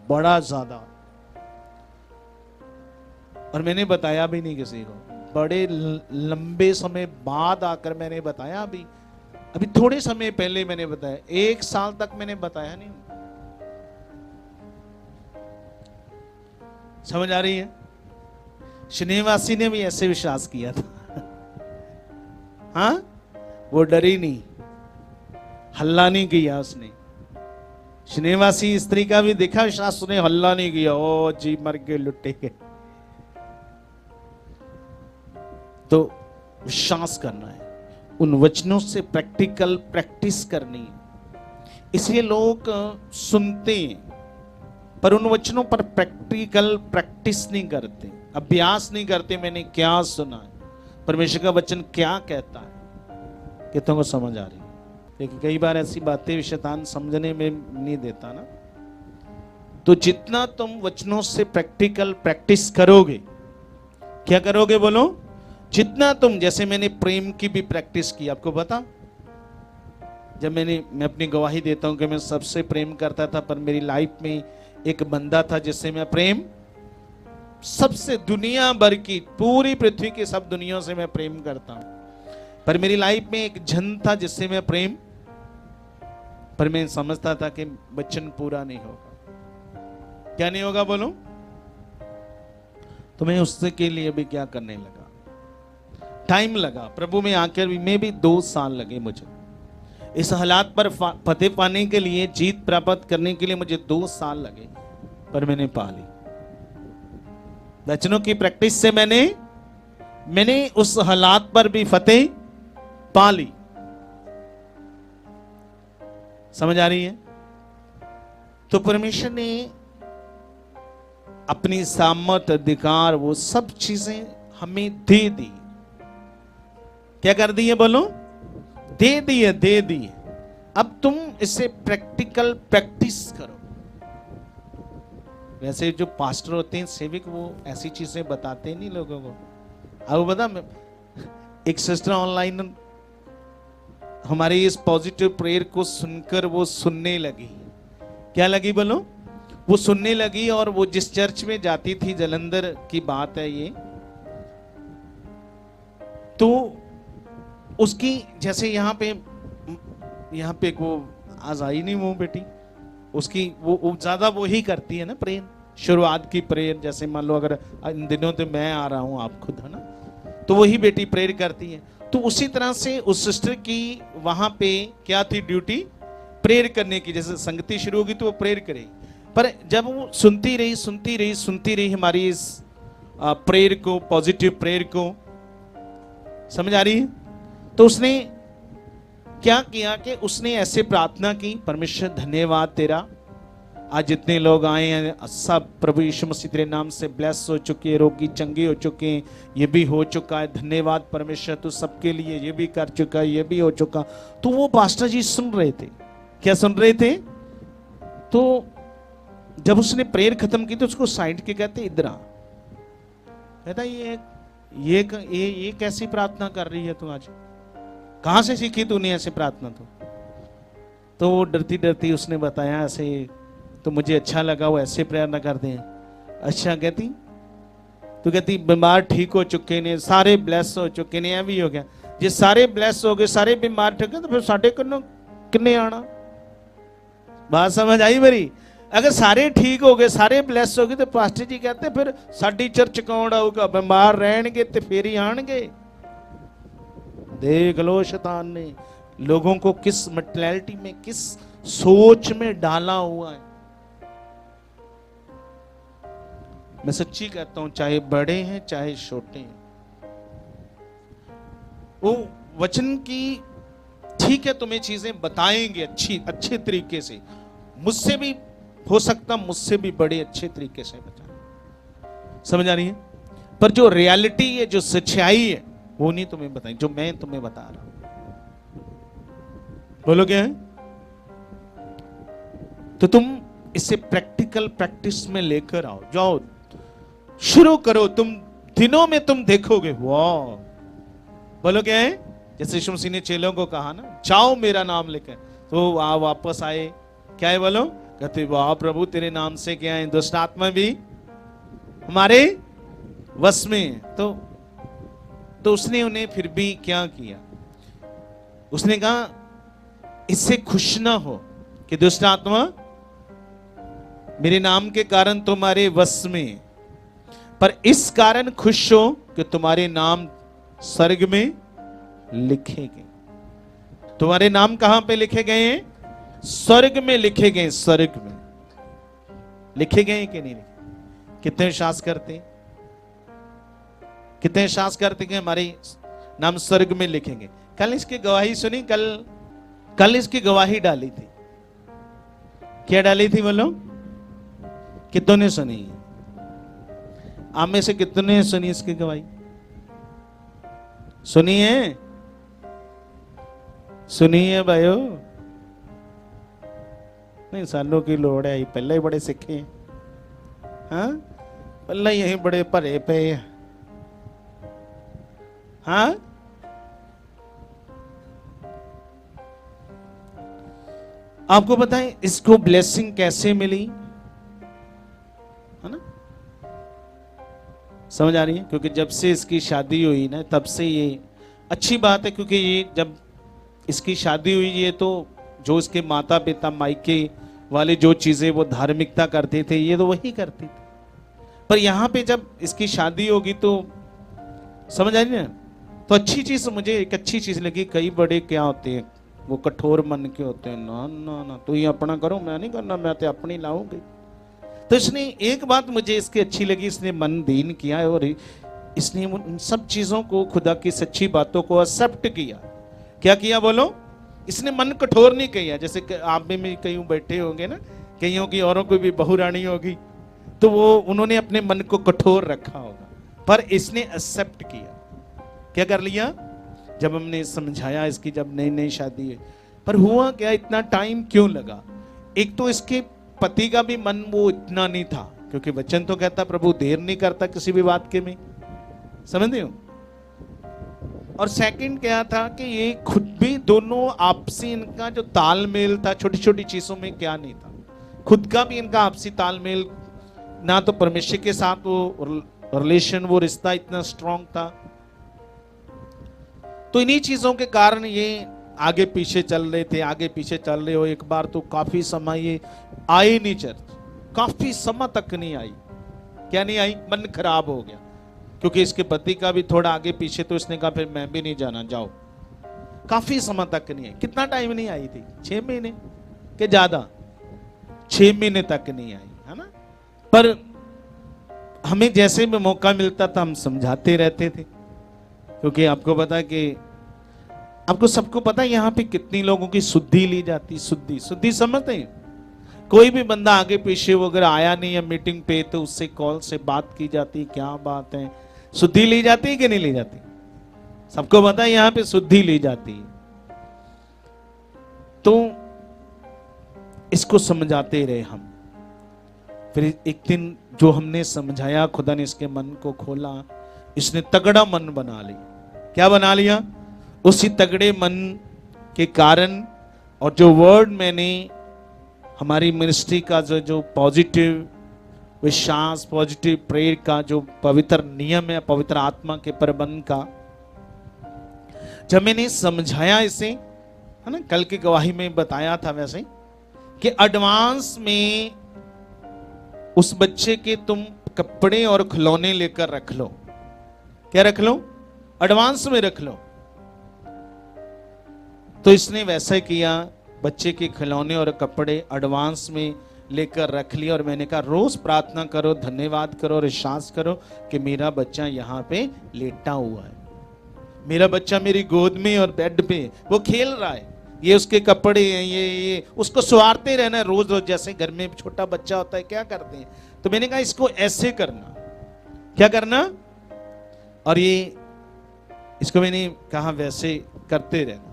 बड़ा ज्यादा। और मैंने बताया भी नहीं किसी को, बड़े लंबे समय बाद आकर मैंने बताया। अभी थोड़े समय पहले मैंने बताया, 1 साल तक मैंने बताया नहीं। समझ आ रही है? श्रीनिवासी ने भी ऐसे विश्वास किया था। हाँ, वो डरी नहीं, हल्ला नहीं किया उसने। श्रीनिवासी स्त्री का भी देखा विश्वास, उसने हल्ला नहीं किया, ओ जी मर गए, लुटे गए। तो विश्वास करना है, उन वचनों से प्रैक्टिकल प्रैक्टिस करनी है। इसलिए लोग सुनते हैं पर उन वचनों पर प्रैक्टिकल प्रैक्टिस नहीं करते, अभ्यास नहीं करते। मैंने क्या सुना है, परमेश्वर का वचन क्या कहता है, कितनों को समझ आ रही है? लेकिन कई बार ऐसी बातें शैतान समझने में नहीं देता ना। तो जितना तुम वचनों से प्रैक्टिकल प्रैक्टिस करोगे, क्या करोगे बोलो? जितना तुम, जैसे मैंने प्रेम की भी प्रैक्टिस की, आपको पता, जब मैं अपनी गवाही देता हूं कि मैं सबसे प्रेम करता था, पर मेरी लाइफ में एक बंदा था जिससे मैं प्रेम, सबसे दुनिया भर की, पूरी पृथ्वी की सब दुनिया से मैं प्रेम करता हूं, पर मेरी लाइफ में एक जन था जिससे मैं प्रेम, पर मैं समझता था कि वचन पूरा नहीं होगा। क्या नहीं होगा बोलो? तो मैं उससे के लिए भी क्या करने लगा, टाइम लगा। प्रभु में आकर मैं भी 2 साल लगे मुझे इस हालात पर फतेह पाने के लिए, जीत प्राप्त करने के लिए मुझे 2 साल लगे, पर मैंने पा ली। वचनों की प्रैक्टिस से मैंने उस हालात पर भी फतेह पा ली। समझ आ रही है? तो परमेश्वर ने अपनी सामर्थ, अधिकार, वो सब चीजें हमें दे दी। क्या कर दी है बोलो? दे दी है। अब तुम इसे प्रैक्टिकल प्रैक्टिस करो। वैसे जो पास्टर होते हैं, सेवक, वो ऐसी चीजें बताते नहीं लोगों को। अब बता, एक सिस्टर ऑनलाइन हमारे इस पॉजिटिव प्रेयर को सुनकर वो सुनने लगी। क्या लगी बोलो? वो सुनने लगी, और वो जिस चर्च में जाती थी, जलंधर की बात है ये, तो उसकी जैसे यहाँ पे वो आज आई नहीं वो बेटी, उसकी वो ज्यादा वो ही करती है ना प्रेयर, शुरुआत की प्रेयर। जैसे मान लो अगर इन दिनों तो मैं आ रहा हूँ, आप खुद, है ना, तो वही बेटी प्रेयर करती है। तो उसी तरह से उस सिस्टर की वहां पे क्या थी ड्यूटी? प्रेयर करने की। जैसे संगति शुरू होगी तो वो प्रेयर करेगी, पर जब वो सुनती रही हमारी इस प्रेयर को, पॉजिटिव प्रेयर को, समझ आ रही है? तो उसने क्या किया कि उसने ऐसे प्रार्थना की, परमेश्वर धन्यवाद तेरा आज जितने लोग आए हैं सब प्रभु यीशु मसीह तेरे नाम से ब्लेस हो चुके हैं, रोगी चंगे हो चुके हैं, ये भी हो चुका है। धन्यवाद परमेश्वर, तू सबके लिए ये भी कर चुका है, ये भी हो चुका। तो वो पास्टर जी सुन रहे थे। क्या सुन रहे थे? तो जब उसने प्रेयर खत्म की तो उसको साइड के कहते इधर आ। कहता ये कैसी प्रार्थना कर रही है तू आज? कहां से सीखी तूने ऐसे प्रार्थना? तो वो डरती डरती उसने बताया ऐसे, तो मुझे अच्छा लगा वो ऐसे प्रेरणा करते हैं। अच्छा कहती, तो कहती बीमार ठीक हो चुके ने, सारे ब्लेस हो चुके ने, भी हो गया। जे सारे ब्लेस हो गए, सारे बीमार ठीक है, तो फिर साढ़े किन्ने आना? बात समझ आई मेरी? अगर सारे ठीक हो गए, सारे ब्लेस हो गए, तो पास्टर जी कहते फिर साडी चर्च कौन आऊगा? बीमार रहणगे तो फिर ही आणगे। देख लो शैतान ने लोगों को किस मेंटालिटी में, किस सोच में डाला हुआ है। मैं सच्ची कहता हूं, चाहे बड़े हैं चाहे छोटे हैं, वो वचन की ठीक है तुम्हें चीजें बताएंगे अच्छे तरीके से। मुझसे भी हो सकता, मुझसे भी बड़े अच्छे तरीके से बताएं। समझ आ रही है? पर जो रियलिटी है, जो सच्चाई है, वो नहीं तुम्हें बताएं, जो मैं तुम्हें बता रहा हूं। बोलो क्या है? तो तुम इसे प्रैक्टिकल प्रैक्टिस में लेकर आओ, जाओ शुरू करो। तुम दिनों में तुम देखोगे, वाह। बोलो क्या है? जैसे यीशु मसीह ने चेलों को कहा ना, जाओ मेरा नाम लेकर, तो वापस आए। क्या है? बोलो। कहते वाह प्रभु, तेरे नाम से क्या है, दुष्ट आत्मा भी हमारे वश में। तो उसने उन्हें फिर भी क्या किया? उसने कहा इससे खुश ना हो कि दुष्ट आत्मा मेरे नाम के कारण तुम्हारे वश में, पर इस कारण खुश हो कि तुम्हारे नाम स्वर्ग में लिखे गए। तुम्हारे नाम कहां पे लिखे गए हैं? स्वर्ग में लिखे गए। स्वर्ग में लिखे गए कि नहीं लिखे? कितने विश्वास करते? कितने विश्वास करते कि हमारे नाम स्वर्ग में लिखेंगे? कल इसकी गवाही सुनी, कल इसकी गवाही डाली थी। क्या डाली थी बोलो? कितनों ने सुनी? आप में से कितने सुनी इसकी गवाही? सुनी है? सुनी है भाइयों? नहीं, सालों की लोड़ है, पहले ही बड़े सीखे हैं। हाँ, पहले यही बड़े भरे पे। हाँ, आपको बताएं इसको ब्लेसिंग कैसे मिली, है ना? समझ आ रही है? क्योंकि जब से इसकी शादी हुई ना, तब से ये अच्छी बात है, क्योंकि ये जब इसकी शादी हुई, ये तो जो इसके माता पिता मायके वाले जो चीजें वो धार्मिकता करते थे, ये तो वही करती थी। पर यहाँ पे जब इसकी शादी होगी तो समझ आई ना, तो अच्छी चीज, मुझे एक अच्छी चीज लगी। कई बड़े क्या होते हैं, वो कठोर मन के होते हैं, ना ना ना तू ये अपना करो, मैं नहीं करना, मैं तो अपनी लाऊंगी। तो इसने एक बात मुझे इसकी अच्छी लगी, इसने मन दीन किया है और इसने उन सब चीजों को, खुदा की सच्ची बातों को एक्सेप्ट किया। क्या किया बोलो? इसने मन कठोर नहीं किया। जैसे आप में कई बैठे होंगे ना, कईयों की औरों को भी बहू रानी होगी, तो वो उन्होंने अपने मन को कठोर रखा होगा, पर इसने एक्सेप्ट किया। क्या कर लिया? जब हमने समझाया इसकी, जब नई नई शादी है, पर हुआ क्या, इतना टाइम क्यों लगा? एक तो इसके पति का भी मन वो इतना नहीं था, क्योंकि वचन तो कहता प्रभु देर नहीं करता किसी भी बात के में, समझते हो? और सेकंड क्या था कि ये खुद भी दोनों आपसी इनका जो तालमेल था, छोटी छोटी चीजों में क्या नहीं था, खुद का भी इनका आपसी तालमेल ना, तो परमेश्वर के साथ वो रिलेशन, वो रिश्ता इतना स्ट्रांग था। तो इन्हीं चीजों के कारण ये आगे पीछे चल रहे थे, आगे पीछे चल रहे हो। एक बार तो काफी समय ये आई नहीं चर्च, काफी समय तक नहीं आई। क्या नहीं आई? मन खराब हो गया, क्योंकि इसके पति का भी थोड़ा आगे पीछे, तो इसने कहा फिर मैं भी नहीं जाना, जाओ। काफी समय तक नहीं आई। कितना टाइम नहीं आई थी? 6 महीने के ज्यादा, 6 महीने तक नहीं आई, है ना? पर हमें जैसे भी मौका मिलता था हम समझाते रहते थे, क्योंकि आपको पता कि आपको सबको पता है यहाँ पे कितनी लोगों की शुद्धि ली जाती। शुद्धि समझते हैं? कोई भी बंदा आगे पीछे वगैरह आया नहीं है मीटिंग पे तो उससे कॉल से बात की जाती है, क्या बात है, शुद्धि ली जाती है कि नहीं ली जाती? सबको पता है यहां पे शुद्धि ली जाती है। तो इसको समझाते रहे हम। फिर एक दिन जो हमने समझाया, खुदा ने इसके मन को खोला, इसने तगड़ा मन बना लिया। क्या बना लिया? उसी तगड़े मन के कारण और जो वर्ड मैंने हमारी मिनिस्ट्री का जो पॉजिटिव विश्वास, पॉजिटिव प्रेयर का जो पवित्र नियम है, पवित्र आत्मा के प्रबंध का, जब मैंने समझाया इसे, है ना, कल की गवाही में बताया था वैसे कि एडवांस में उस बच्चे के तुम कपड़े और खिलौने लेकर रख लो। क्या रख लो? एडवांस में रख लो। तो इसने वैसा किया, बच्चे के खिलौने और कपड़े एडवांस में लेकर रख लिया। और मैंने कहा रोज प्रार्थना करो, धन्यवाद करो और विश्वास करो कि मेरा बच्चा यहाँ पे लेटा हुआ है, मेरा बच्चा मेरी गोद में और बेड पे वो खेल रहा है, ये उसके कपड़े हैं, ये उसको सवारते रहना रोज रोज। जैसे घर में छोटा बच्चा होता है क्या करते हैं, तो मैंने कहा इसको ऐसे करना। क्या करना? और ये इसको मैंने कहा वैसे करते रहना।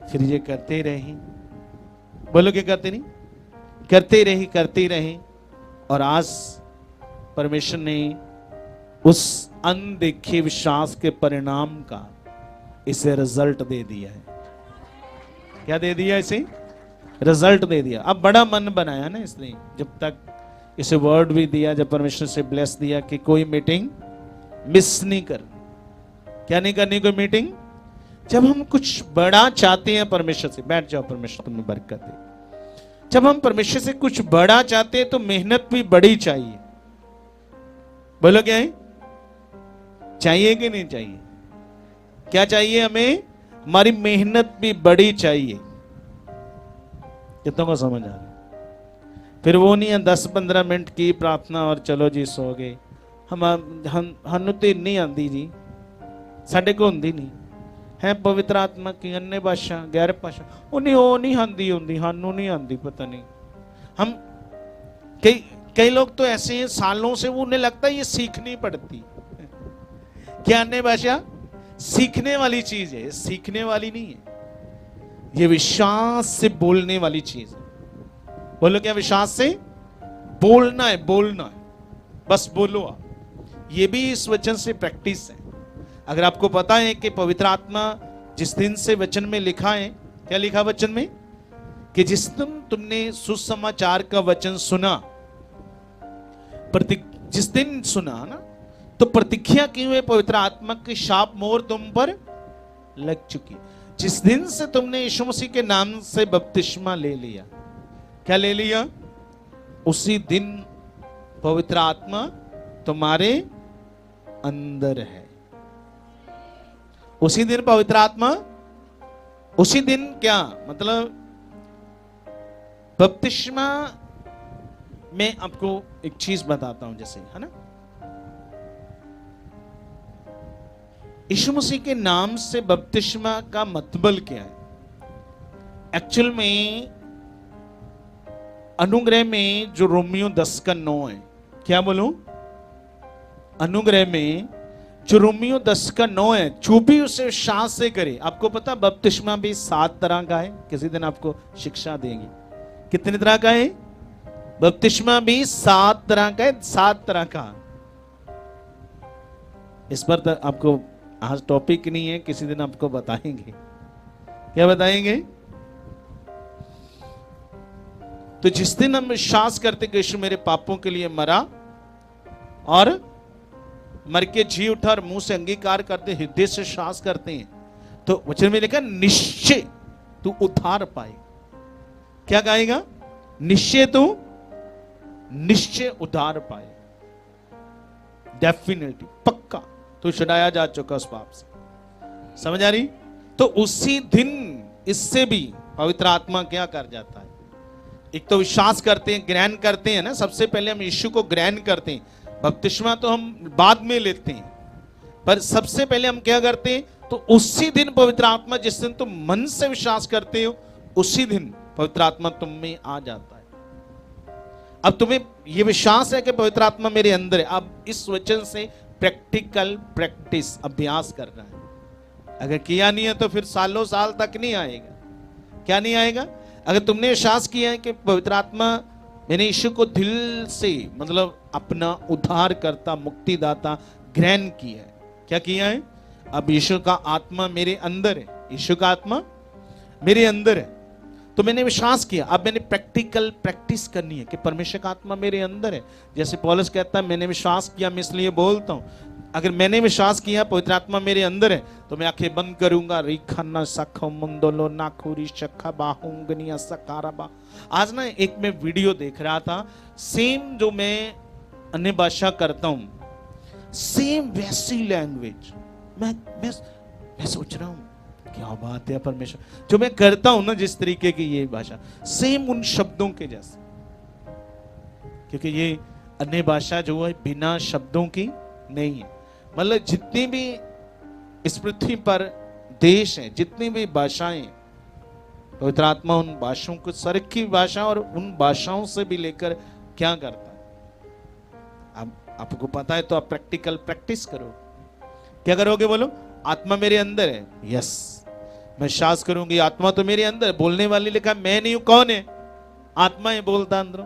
फिर ये करते रहे। बोलो क्या करते नहीं? करते रहे। और आज परमेश्वर ने उस अनदेखे विश्वास के परिणाम का इसे रिजल्ट दे दिया है। क्या दे दिया? इसे रिजल्ट दे दिया। अब बड़ा मन बनाया ना इसने, जब तक इसे वर्ड भी दिया, जब परमेश्वर से ब्लेस दिया कि कोई मीटिंग मिस नहीं करनी। क्या नहीं करनी कोई मीटिंग? जब हम कुछ बड़ा चाहते हैं परमेश्वर से, बैठ जाओ, परमेश्वर तुम्हें बरकत दे। जब हम परमेश्वर से कुछ बड़ा चाहते हैं तो मेहनत भी बड़ी चाहिए। बोलो क्या है? चाहिए कि नहीं चाहिए? क्या चाहिए हमें? हमारी मेहनत भी बड़ी चाहिए। कितनों को समझ आ रहा है? फिर वो नहीं है 10-15 मिनट की प्रार्थना और चलो जी सो गए। हम तो नहीं आती जी, साढ़े को होंगी नहीं है पवित्र आत्मा की अन्य भाषा, गैर भाषा, वो नहीं आती होंगी, सानू नहीं आती, पता नहीं। हम कई लोग तो ऐसे हैं सालों से, वो उन्हें लगता है ये सीखनी पड़ती। क्या अन्य भाषा? सीखने वाली चीज है, सीखने वाली नहीं है, ये विश्वास से बोलने वाली चीज है। बोलो क्या? विश्वास से बोलना है, बोलना है, बस बोलो आप। ये भी इस वचन से प्रैक्टिस है। अगर आपको पता है कि पवित्र आत्मा जिस दिन से वचन में लिखा है, क्या लिखा वचन में? कि जिस दिन तुमने सुसमाचार का वचन सुना, जिस दिन सुना ना, तो प्रतीक्षा किए हुए पवित्र आत्मा की शाप मोहर तुम पर लग चुकी। जिस दिन से तुमने यीशु मसीह के नाम से बपतिस्मा ले लिया, क्या ले लिया? उसी दिन पवित्र आत्मा तुम्हारे अंदर है। उसी दिन पवित्र आत्मा, उसी दिन क्या मतलब? बपतिस्मा में आपको एक चीज बताता हूं, जैसे है ना, यीशु मसीह के नाम से बपतिस्मा का मतलब क्या है? एक्चुअल में अनुग्रह में जो रोमियो 10:9 है, क्या बोलूं? अनुग्रह में जो रोमियो 10:9 है, जो भी उसे विश्वास से करे। आपको पता बपतिस्मा भी 7 तरह का है, किसी दिन आपको शिक्षा देंगे। कितने तरह का है? बपतिस्मा भी 7 तरह का है, 7 तरह का। इस पर तो आपको आज टॉपिक नहीं है, किसी दिन आपको बताएंगे। क्या बताएंगे? तो जिस दिन हम विश्वास करते कि यीशु मेरे पापों के लिए मरा और मर के जी उठा और मुंह से अंगीकार करते, हृदय से श्वास करते हैं, तो वचन में लिखा निश्चय तू उद्धार पाए। क्या कहेगा? निश्चय तू, निश्चय उद्धार पाए। डेफिनेटली, पक्का तो छुड़ाया जा चुका उस पाप से। समझ आ रही? तो उसी दिन इससे भी पवित्र आत्मा क्या कर जाता है? एक तो विश्वास करते हैं, ग्रहण करते हैं ना, सबसे पहले हम यीशु को ग्रहण करते हैं। बपतिस्मा तो हम बाद में लेते हैं, पर सबसे पहले हम क्या करते हैं? तो उसी दिन पवित्र आत्मा, जिस दिन तुम मन से विश्वास करते हो, उसी दिन पवित्र आत्मा तुम में आ जाता है। अब तुम्हें ये विश्वास है कि पवित्र आत्मा मेरे अंदर है। अब इस वचन से प्रैक्टिकल प्रैक्टिस अभ्यास करना है। अगर किया नहीं है तो फिर सालों साल तक नहीं आएगा। क्या नहीं आएगा? अगर तुमने विश्वास किया है कि पवित्र आत्मा, मैंने यीशु को दिल से मतलब अपना उद्धार करता, मुक्तिदाता ग्रहण किया है। क्या किया है? अब यीशु का आत्मा मेरे अंदर है, यीशु का आत्मा मेरे अंदर है, तो मैंने विश्वास किया। अब मैंने प्रैक्टिकल प्रैक्टिस करनी है कि परमेश्वर का आत्मा मेरे अंदर है। जैसे पौलुस कहता है मैंने विश्वास किया, मैं इसलिए बोलता हूं। अगर मैंने विश्वास किया पवित्र आत्मा मेरे अंदर है तो मैं आंखें बंद करूंगा। रिखन्ना सखो मुंदोलो नाखुरी शखा बाहुंगनिया सकाराबा। आज ना एक मैं वीडियो देख रहा था, सेम जो मैं अन्य भाषा करता हूं, सेम वैसी लैंग्वेज। मैं सोच रहा हूं क्या बात है परमेश्वर, जो मैं करता हूं ना जिस तरीके की ये भाषा, सेम उन शब्दों के जैसे। क्योंकि ये अन्य भाषा जो है बिना शब्दों की नहीं है। मतलब जितनी भी इस पृथ्वी पर देश हैं, जितनी भी भाषाएं, पवित्र आत्मा उन भाषाओं को, सर्ग की भाषा और उन भाषाओं से भी लेकर क्या करता है। अब आपको पता है तो आप प्रैक्टिकल प्रैक्टिस करो। क्या करोगे? बोलो, आत्मा मेरे अंदर है। यस, मैं विश्वास करूंगी आत्मा तो मेरे अंदर है। बोलने वाली लिखा मैं नहीं हूं, कौन है? आत्मा है बोलता अंदर।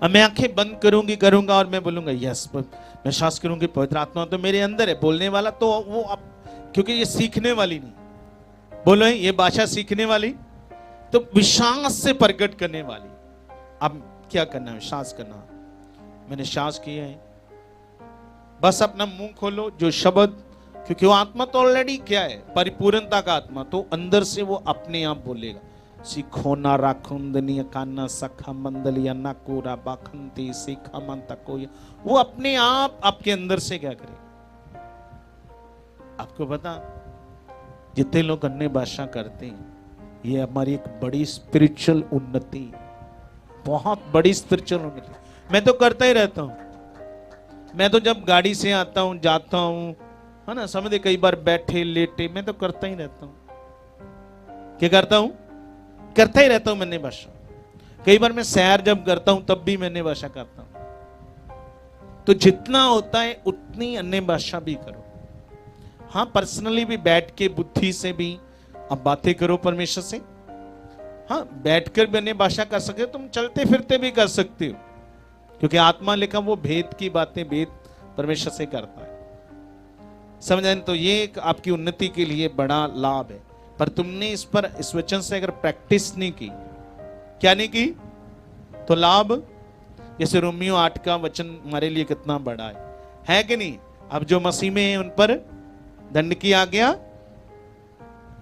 अब मैं आंखें बंद करूंगा और मैं बोलूंगा यस, मैं विश्वास करूंगी पवित्र आत्मा तो मेरे अंदर है। बोलने वाला तो वो अब, क्योंकि ये सीखने वाली नहीं, बोलो ये भाषा सीखने वाली, तो विश्वास से प्रकट करने वाली। अब क्या करना है? विश्वास करना। मैंने विश्वास किया है, बस अपना मुंह खोलो, जो शब्द, क्योंकि वो आत्मा तो ऑलरेडी क्या है? परिपूर्णता का आत्मा, तो अंदर से वो अपने आप बोलेगा। सिखोना राखुंदनिया काना सखा मंदलिया नाकोरा बाखंती सीखा मंता कोई, वो अपने आप आपके अंदर से क्या करेगा? आपको पता, जितने लोग अन्य भाषा करते हैं, ये हमारी एक बड़ी स्पिरिचुअल उन्नति, बहुत बड़ी स्पिरिचुअल उन्नति। मैं तो करता ही रहता हूं। मैं तो जब गाड़ी से आता हूं, जाता हूं, है ना, समझे, कई बार बैठे लेटे, मैं तो करता ही रहता हूं। क्या करता हूं? करता ही रहता हूं मैंने भाषा। कई बार मैं सैर जब करता हूं तब भी मैंने भाषा करता हूं। तो जितना होता है उतनी अन्य भाषा भी करो। हाँ, पर्सनली भी बैठ के बुद्धि से भी अब बातें करो परमेश्वर से। हाँ, बैठकर भी अन्य भाषा कर सकते हो, तुम चलते फिरते भी कर सकते हो, क्योंकि आत्मा लिखा वो भेद की बातें भेद परमेश्वर से करता है। समझ आए? तो ये एक आपकी उन्नति के लिए बड़ा लाभ है। पर तुमने इस पर, इस वचन से अगर प्रैक्टिस नहीं की, क्या नहीं की, तो लाभ, जैसे रोमियो 8 का वचन हमारे लिए कितना बड़ा है कि नहीं? अब जो मसीह में है उन पर दंड की आज्ञा,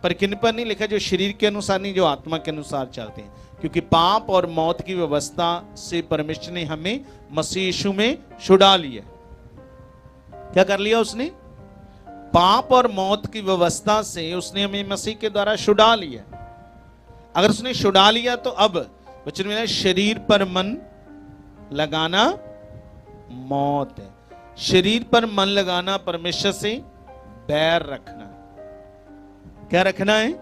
पर किन पर नहीं लिखा? जो शरीर के अनुसार नहीं, जो आत्मा के अनुसार चलते हैं। क्योंकि पाप और मौत की व्यवस्था से परमेश्वर ने हमें मसीह यीशु में छुड़ा लिया। क्या कर लिया उसने? पाप और मौत की व्यवस्था से उसने हमें मसीह के द्वारा छुड़ा लिया। अगर उसने छुड़ा लिया तो अब वचन में शरीर पर मन लगाना मौत है। शरीर पर मन लगाना परमेश्वर से बैर रखना। क्या रखना है?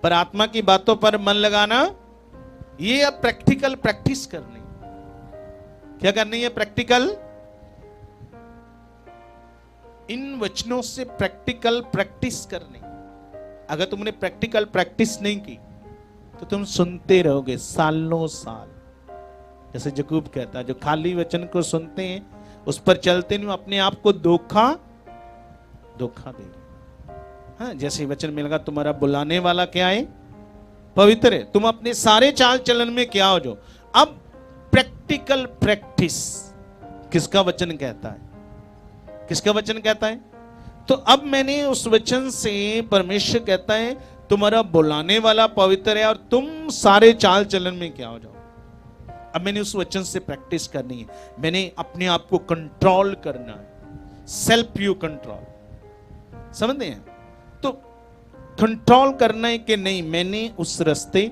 पर आत्मा की बातों पर मन लगाना, ये अब प्रैक्टिकल प्रैक्टिस करनी। क्या करनी है? प्रैक्टिकल, इन वचनों से प्रैक्टिकल प्रैक्टिस करनी। अगर तुमने प्रैक्टिकल प्रैक्टिस नहीं की तो तुम सुनते रहोगे सालों साल। जैसे यकूब कहता है, जो खाली वचन को सुनते हैं उस पर चलते नहीं, अपने आप को धोखा दे। हाँ, जैसे वचन मिलेगा तुम्हारा बुलाने वाला क्या है? पवित्र है। तुम अपने सारे चाल चलन में क्या हो जो। अब प्रैक्टिकल प्रैक्टिस किसका वचन कहता है? किसका वचन कहता है? तो अब मैंने उस वचन से, परमेश्वर कहता है तुम्हारा बुलाने वाला पवित्र है और तुम सारे चाल चलन में क्या हो जाओ। अब मैंने उस वचन से प्रैक्टिस करनी है। मैंने अपने आप को कंट्रोल करना है। सेल्फ यू कंट्रोल, समझते हैं? तो कंट्रोल करना है कि नहीं, मैंने उस रास्ते,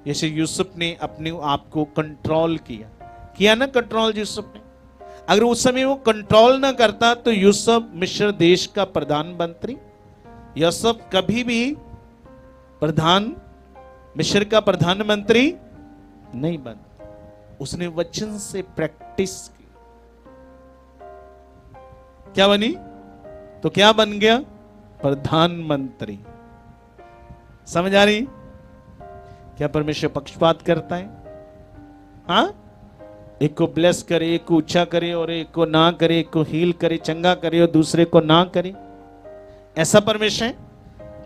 जैसे यूसुफ ने अपने आप को कंट्रोल किया ना, कंट्रोल यूसुफ ने। अगर उस समय वो कंट्रोल ना करता तो यूसुफ मिस्र देश का प्रधानमंत्री, यूसुफ कभी भी मिस्र का प्रधानमंत्री नहीं बनता। उसने वचन से प्रैक्टिस की, क्या बनी? तो क्या बन गया? प्रधानमंत्री। समझ आ रही? क्या परमेश्वर पक्षपात करता है? हाँ, एक को ब्लेस करे, एक को ऊंचा करे, और एक को ना करे, एक को हील करे, चंगा करे, और दूसरे को ना करे। ऐसा परमेश्वर है?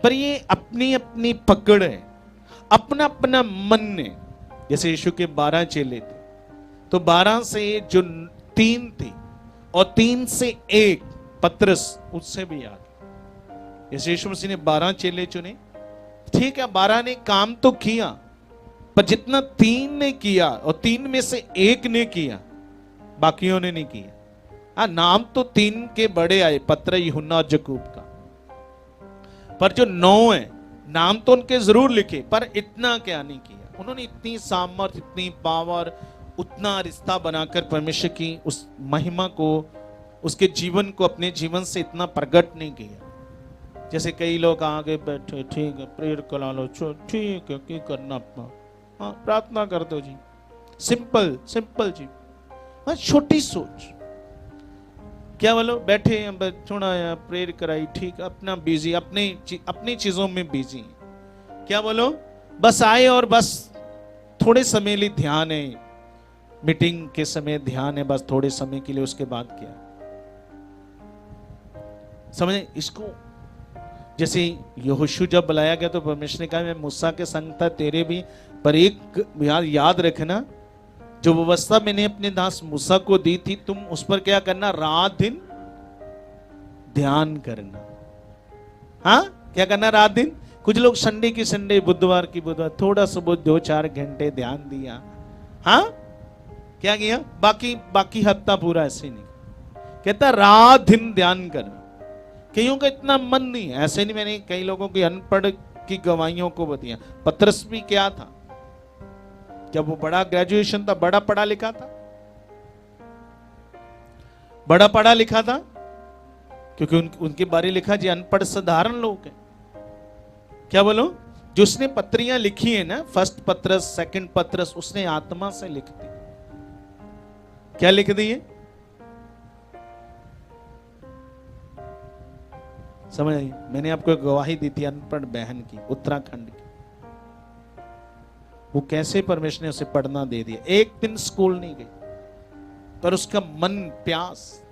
पर ये अपनी अपनी पकड़ है, अपना अपना मन है। जैसे यीशु के 12 चेले थे, तो 12 से जो 3 थे, और 3 से 1 पतरस, उससे भी आगे। जैसे यीशु मसीह ने 12 चेले चुने, ठीक है, 12 ने काम तो किया, पर जितना 3 ने किया और 3 में से 1 ने किया, बाकियों ने नहीं किया। हाँ, नाम तो 3 के बड़े आए, पतरस, यूहन्ना और याकूब का, पर जो 9 है, नाम तो उनके जरूर लिखे, पर इतना क्या नहीं किया। उन्होंने इतनी सामर्थ्य, इतनी पावर, उतना रिश्ता बनाकर परमेश्वर की उस महिमा को, उसके जीवन को अपने जीवन से इतना प्रकट नहीं किया। जैसे कई लोग आगे बैठे, ठीक है प्रेयर करा लो, ठीक है, क्या करना अपना, हाँ प्रार्थना कर दो जी, सिंपल सिंपल जी, हाँ छोटी सोच। क्या बोलो, बैठे थोड़ा प्रेयर कराई, ठीक, अपना बिजी, अपनी चीजों में बिजी। क्या बोलो, बस आए और बस थोड़े समय लिए ध्यान है, मीटिंग के समय ध्यान है, बस थोड़े समय के लिए, उसके बाद क्या? समझे इसको? जैसे यहोशू जब बुलाया गया तो परमेश्वर ने कहा मैं मूसा के संग था, तेरे भी, पर एक याद रखना, जो व्यवस्था मैंने अपने दास मूसा को दी थी, तुम उस पर क्या करना? रात दिन ध्यान करना। हाँ, क्या करना? रात दिन। कुछ लोग संडे की संडे, बुधवार की बुधवार, थोड़ा सुबह 2-4 घंटे ध्यान दिया, हाँ क्या किया, बाकी हफ्ता पूरा ऐसे नहीं। कहता रात दिन ध्यान करना। कईयों का इतना मन नहीं है, ऐसे नहीं, मैंने कई लोगों की अनपढ़ की गवाहियों को बताया। पतरस भी क्या था, जब वो बड़ा ग्रेजुएशन था, बड़ा पढ़ा लिखा था, बड़ा पढ़ा लिखा था, क्योंकि उनके बारे लिखा जी अनपढ़ साधारण लोग हैं। क्या बोलो, जो उसने पत्रियां लिखी है ना, फर्स्ट पत्रस, सेकंड पत्रस, उसने आत्मा से लिख दी। क्या लिख दी है? समझ आई? मैंने आपको एक गवाही दी थी अनपढ़ बहन की, उत्तराखंड की। वो कैसे परमेश्वर ने उसे पढ़ना दे दिया, एक दिन स्कूल नहीं गई, पर उसका मन प्यास।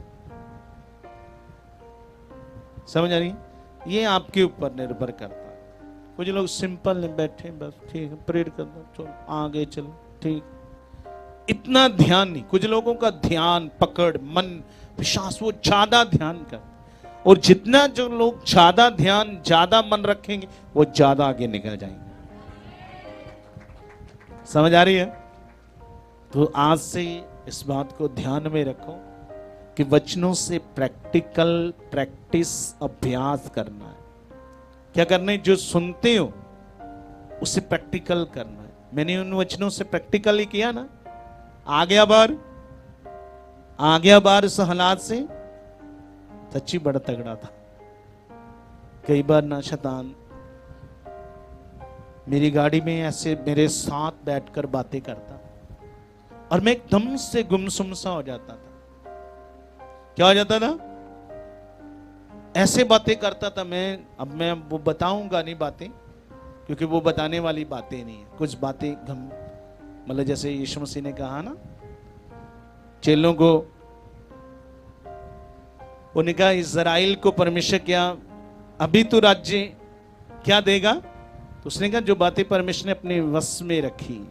समझ आ रही? ये आपके ऊपर निर्भर करता है। कुछ लोग सिंपल नहीं, बैठे बस ठीक है, प्रेयर कर दो, चलो आगे चलो, ठीक, इतना ध्यान नहीं। कुछ लोगों का ध्यान, पकड़, मन, विश्वास, वो ज्यादा ध्यान करते, और जितना जो लोग ज्यादा ध्यान, ज्यादा मन रखेंगे, वो ज्यादा आगे निकल जाएंगे। समझ आ रही है? तो आज से इस बात को ध्यान में रखो कि वचनों से प्रैक्टिस, अभ्यास करना है। क्या करना है? जो सुनते हो उसे प्रैक्टिकल करना है। मैंने उन वचनों से प्रैक्टिकल ही किया ना, आ गया बार इस हालात से, सच्ची बड़ा तगड़ा था। कई बार ना शैतान मेरी गाड़ी में ऐसे मेरे साथ बैठकर बातें करता, और मैं एकदम से गुमसुम सा हो जाता था। क्या हो जाता था? ऐसे बातें करता था मैं। अब मैं वो बताऊंगा नहीं बातें, क्योंकि वो बताने वाली बातें नहीं है। कुछ बातें मतलब जैसे यीशु मसीह ने कहा ना चेलों को, उन्होंने कहा इज़राइल को परमेश्वर क्या अभी तो राज्य क्या देगा? तो उसने कहा जो बातें परमेश्वर ने अपने वश में रखी।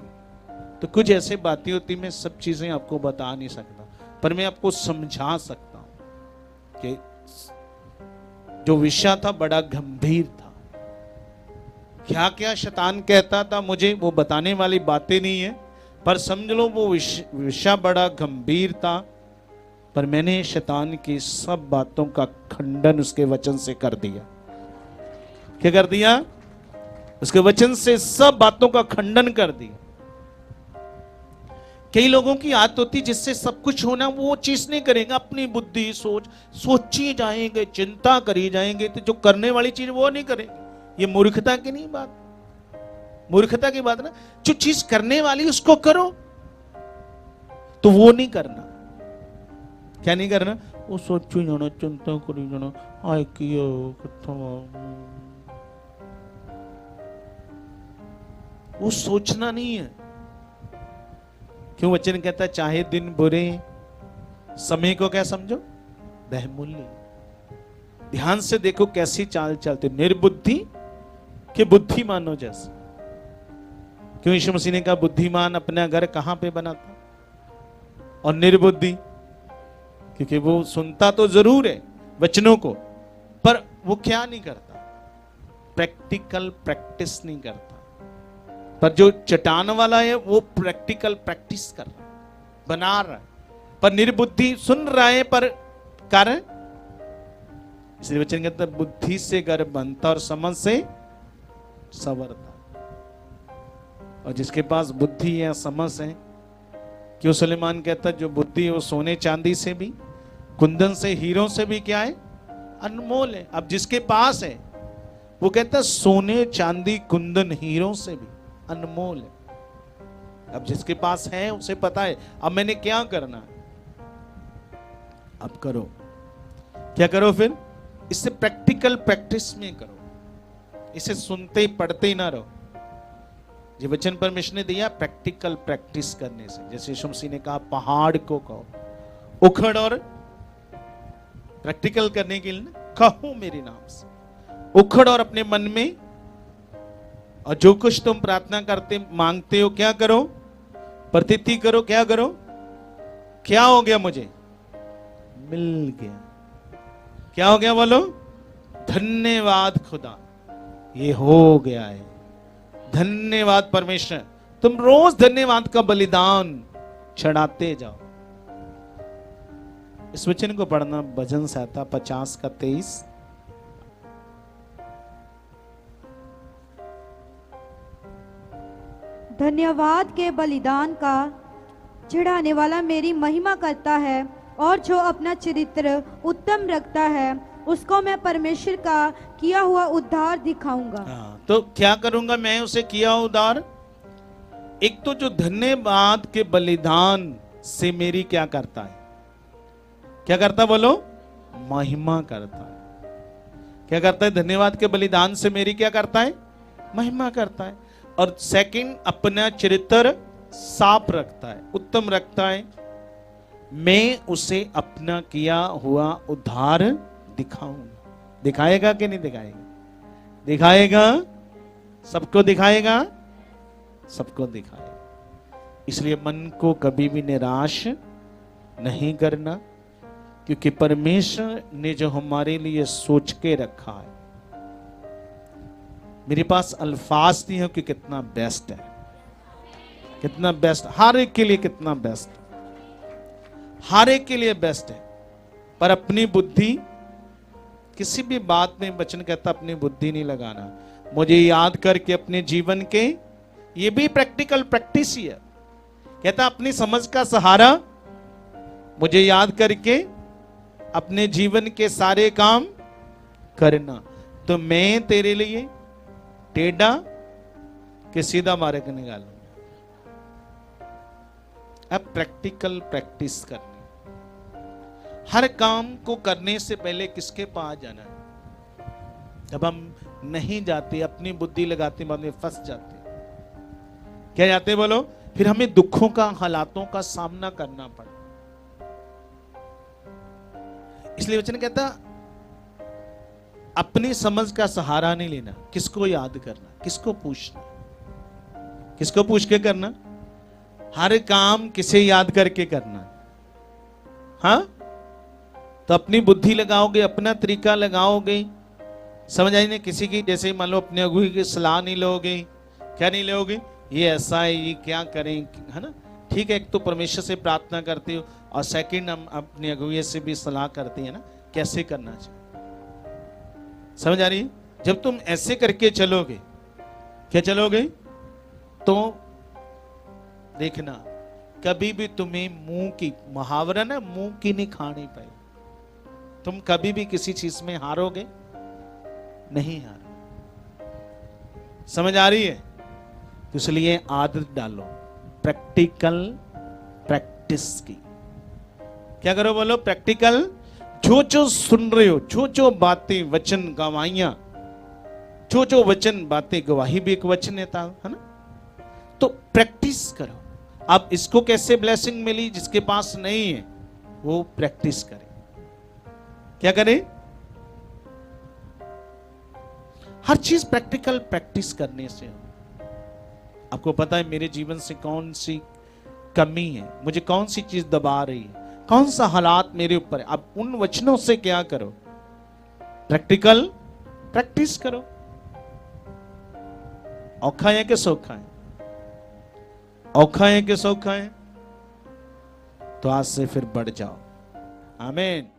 तो कुछ ऐसे बातें होती, मैं सब चीजें आपको बता नहीं सकता, पर मैं आपको समझा सकता हूं कि जो विषय था बड़ा गंभीर था। क्या क्या शैतान कहता था मुझे, वो बताने वाली बातें नहीं है, पर समझ लो वो विषय बड़ा गंभीर था। पर मैंने शैतान की सब बातों का खंडन उसके वचन से कर दिया। क्या कर दिया? उसके वचन से सब बातों का खंडन कर दिया। कई लोगों की आदत होती जिससे सब कुछ होना वो चीज नहीं करेंगे, अपनी बुद्धि सोची जाएंगे, चिंता करी जाएंगे, तो जो करने वाली चीज वो नहीं करेंगे। ये मूर्खता की नहीं बात, मूर्खता की बात ना। जो चीज करने वाली उसको करो। तो वो नहीं करना। क्या नहीं करना? वो सोचो जाना, चिंता करी जाना, आय कियो किथों, वो सोचना नहीं है। क्यों वचन कहता है चाहे दिन बुरे, समय को क्या समझो बहुमूल्य। ध्यान से देखो कैसी चाल चलते, निर्बुद्धि के बुद्धिमानों जैसे। क्यों यीशु मसीह ने कहा बुद्धिमान अपना घर कहां पे बनाता, और निर्बुद्धि क्योंकि वो सुनता तो जरूर है वचनों को, पर वो क्या नहीं करता, प्रैक्टिकल प्रैक्टिस नहीं करता। पर जो चट्टान वाला है वो प्रैक्टिकल प्रैक्टिस कर रहा है, बना रहा है। पर निर्बुद्धि सुन रहा है पर कारण, इसलिए वचन कहता है बुद्धि से घर बनता और समझ से संवरता। और जिसके पास बुद्धि है, समझ है, क्यों सुलेमान कहता है जो बुद्धि है वो सोने चांदी से भी, कुंदन से, हीरों से भी क्या है, अनमोल है। अब जिसके पास है वो कहता है सोने चांदी कुंदन हीरों से भी अनमोल है। अब जिसके पास है उसे पता है अब मैंने क्या करना है। अब करो, क्या करो फिर? इससे प्रैक्टिकल प्रैक्टिस में करो, इसे सुनते ही पढ़ते ही ना रहो। ये वचन परमेश्वर ने दिया प्रैक्टिकल प्रैक्टिस करने से। जैसे यीशु मसीह ने कहा पहाड़ को कहो उखड़, और प्रैक्टिकल करने के लिए ना कहो मेरे नाम से, उखड़ और अपने मन में, और जो कुछ तुम प्रार्थना करते मांगते हो क्या करो, प्रतीति करो। क्या करो? क्या हो गया? मुझे मिल गया। क्या हो गया? बोलो धन्यवाद खुदा, ये हो गया है। धन्यवाद परमेश्वर। तुम रोज धन्यवाद का बलिदान चढ़ाते जाओ। इस वचन को पढ़ना, भजन संहिता 50 का 23। धन्यवाद के बलिदान का चढ़ाने वाला मेरी महिमा करता है, और जो अपना चरित्र उत्तम रखता है उसको मैं परमेश्वर का किया हुआ उद्धार दिखाऊंगा। तो क्या करूंगा मैं उसे किया हुआ उद्धार? एक तो जो धन्यवाद के बलिदान से मेरी क्या करता है, क्या करता बोलो? महिमा करता है। क्या करता है? धन्यवाद के बलिदान से मेरी क्या करता है? महिमा करता है। और सेकंड, अपना चरित्र साफ रखता है, उत्तम रखता है। मैं उसे अपना किया हुआ उद्धार दिखाऊंगा। दिखाएगा कि नहीं दिखाएगा? दिखाएगा, सबको दिखाएगा, सबको दिखाएगा। इसलिए मन को कभी भी निराश नहीं करना, क्योंकि परमेश्वर ने जो हमारे लिए सोच के रखा है, मेरे पास अल्फाज नहीं है कि कितना बेस्ट है, कितना बेस्ट, हर एक के लिए कितना बेस्ट, हर एक के लिए बेस्ट है। पर अपनी बुद्धि किसी भी बात में, वचन कहता अपनी बुद्धि नहीं लगाना। मुझे याद करके अपने जीवन के, ये भी प्रैक्टिकल प्रैक्टिस ही है। कहता अपनी समझ का सहारा मुझे याद करके अपने जीवन के सारे काम करना, तो मैं तेरे लिए टेढ़ा के सीधा मार्ग निकालूंगा। अब प्रैक्टिकल प्रैक्टिस करनी। हर काम को करने से पहले किसके पास जाना है? जब हम नहीं जाते, अपनी बुद्धि लगाते, बाद में फंस जाते, क्या जाते बोलो? फिर हमें दुखों का, हालातों का सामना करना पड़ा। इसलिए वचन कहता अपनी समझ का सहारा नहीं लेना। किसको याद करना, किसको पूछना, किसको पूछ के करना? हर काम किसे याद करके करना? हाँ, तो अपनी बुद्धि लगाओगे, अपना तरीका लगाओगे, समझ आई नहीं? किसी की, जैसे मान लो अपने अगुई की सलाह नहीं लोगे, क्या नहीं लोगे, ये ऐसा है, ये क्या करें, है ना? ठीक है, एक तो परमेश्वर से प्रार्थना करते हो, और सेकंड हम अपने अगुई से भी सलाह करते हैं ना, कैसे करना चाहिए। समझ आ रही है? जब तुम ऐसे करके चलोगे, क्या चलोगे, तो देखना कभी भी तुम्हें मुंह की, मुहावरा ना, मुंह की नहीं खानी पाए। तुम कभी भी किसी चीज में हारोगे नहीं, हारो। समझ आ रही है? तो इसलिए आदत डालो, प्रैक्टिकल प्रैक्टिस। प्रैक्टिस की। क्या करो बोलो? प्रैक्टिकल। जो जो सुन रहे हो, जो जो बातें, वचन, गवाहियां, जो जो वचन, बातें, गवाही भी एक वचन है ना? तो प्रैक्टिस करो। अब इसको कैसे ब्लेसिंग मिली? जिसके पास नहीं है वो प्रैक्टिस करे। क्या करे? हर चीज प्रैक्टिकल प्रैक्टिस करने से। आपको पता है मेरे जीवन से कौन सी कमी है, मुझे कौन सी चीज दबा रही है, कौन सा हालात मेरे ऊपर है। अब उन वचनों से क्या करो? प्रैक्टिकल प्रैक्टिस करो। औखा है कि सौखा है? औखा है कि सौखा है? तो आज से फिर बढ़ जाओ। आमीन।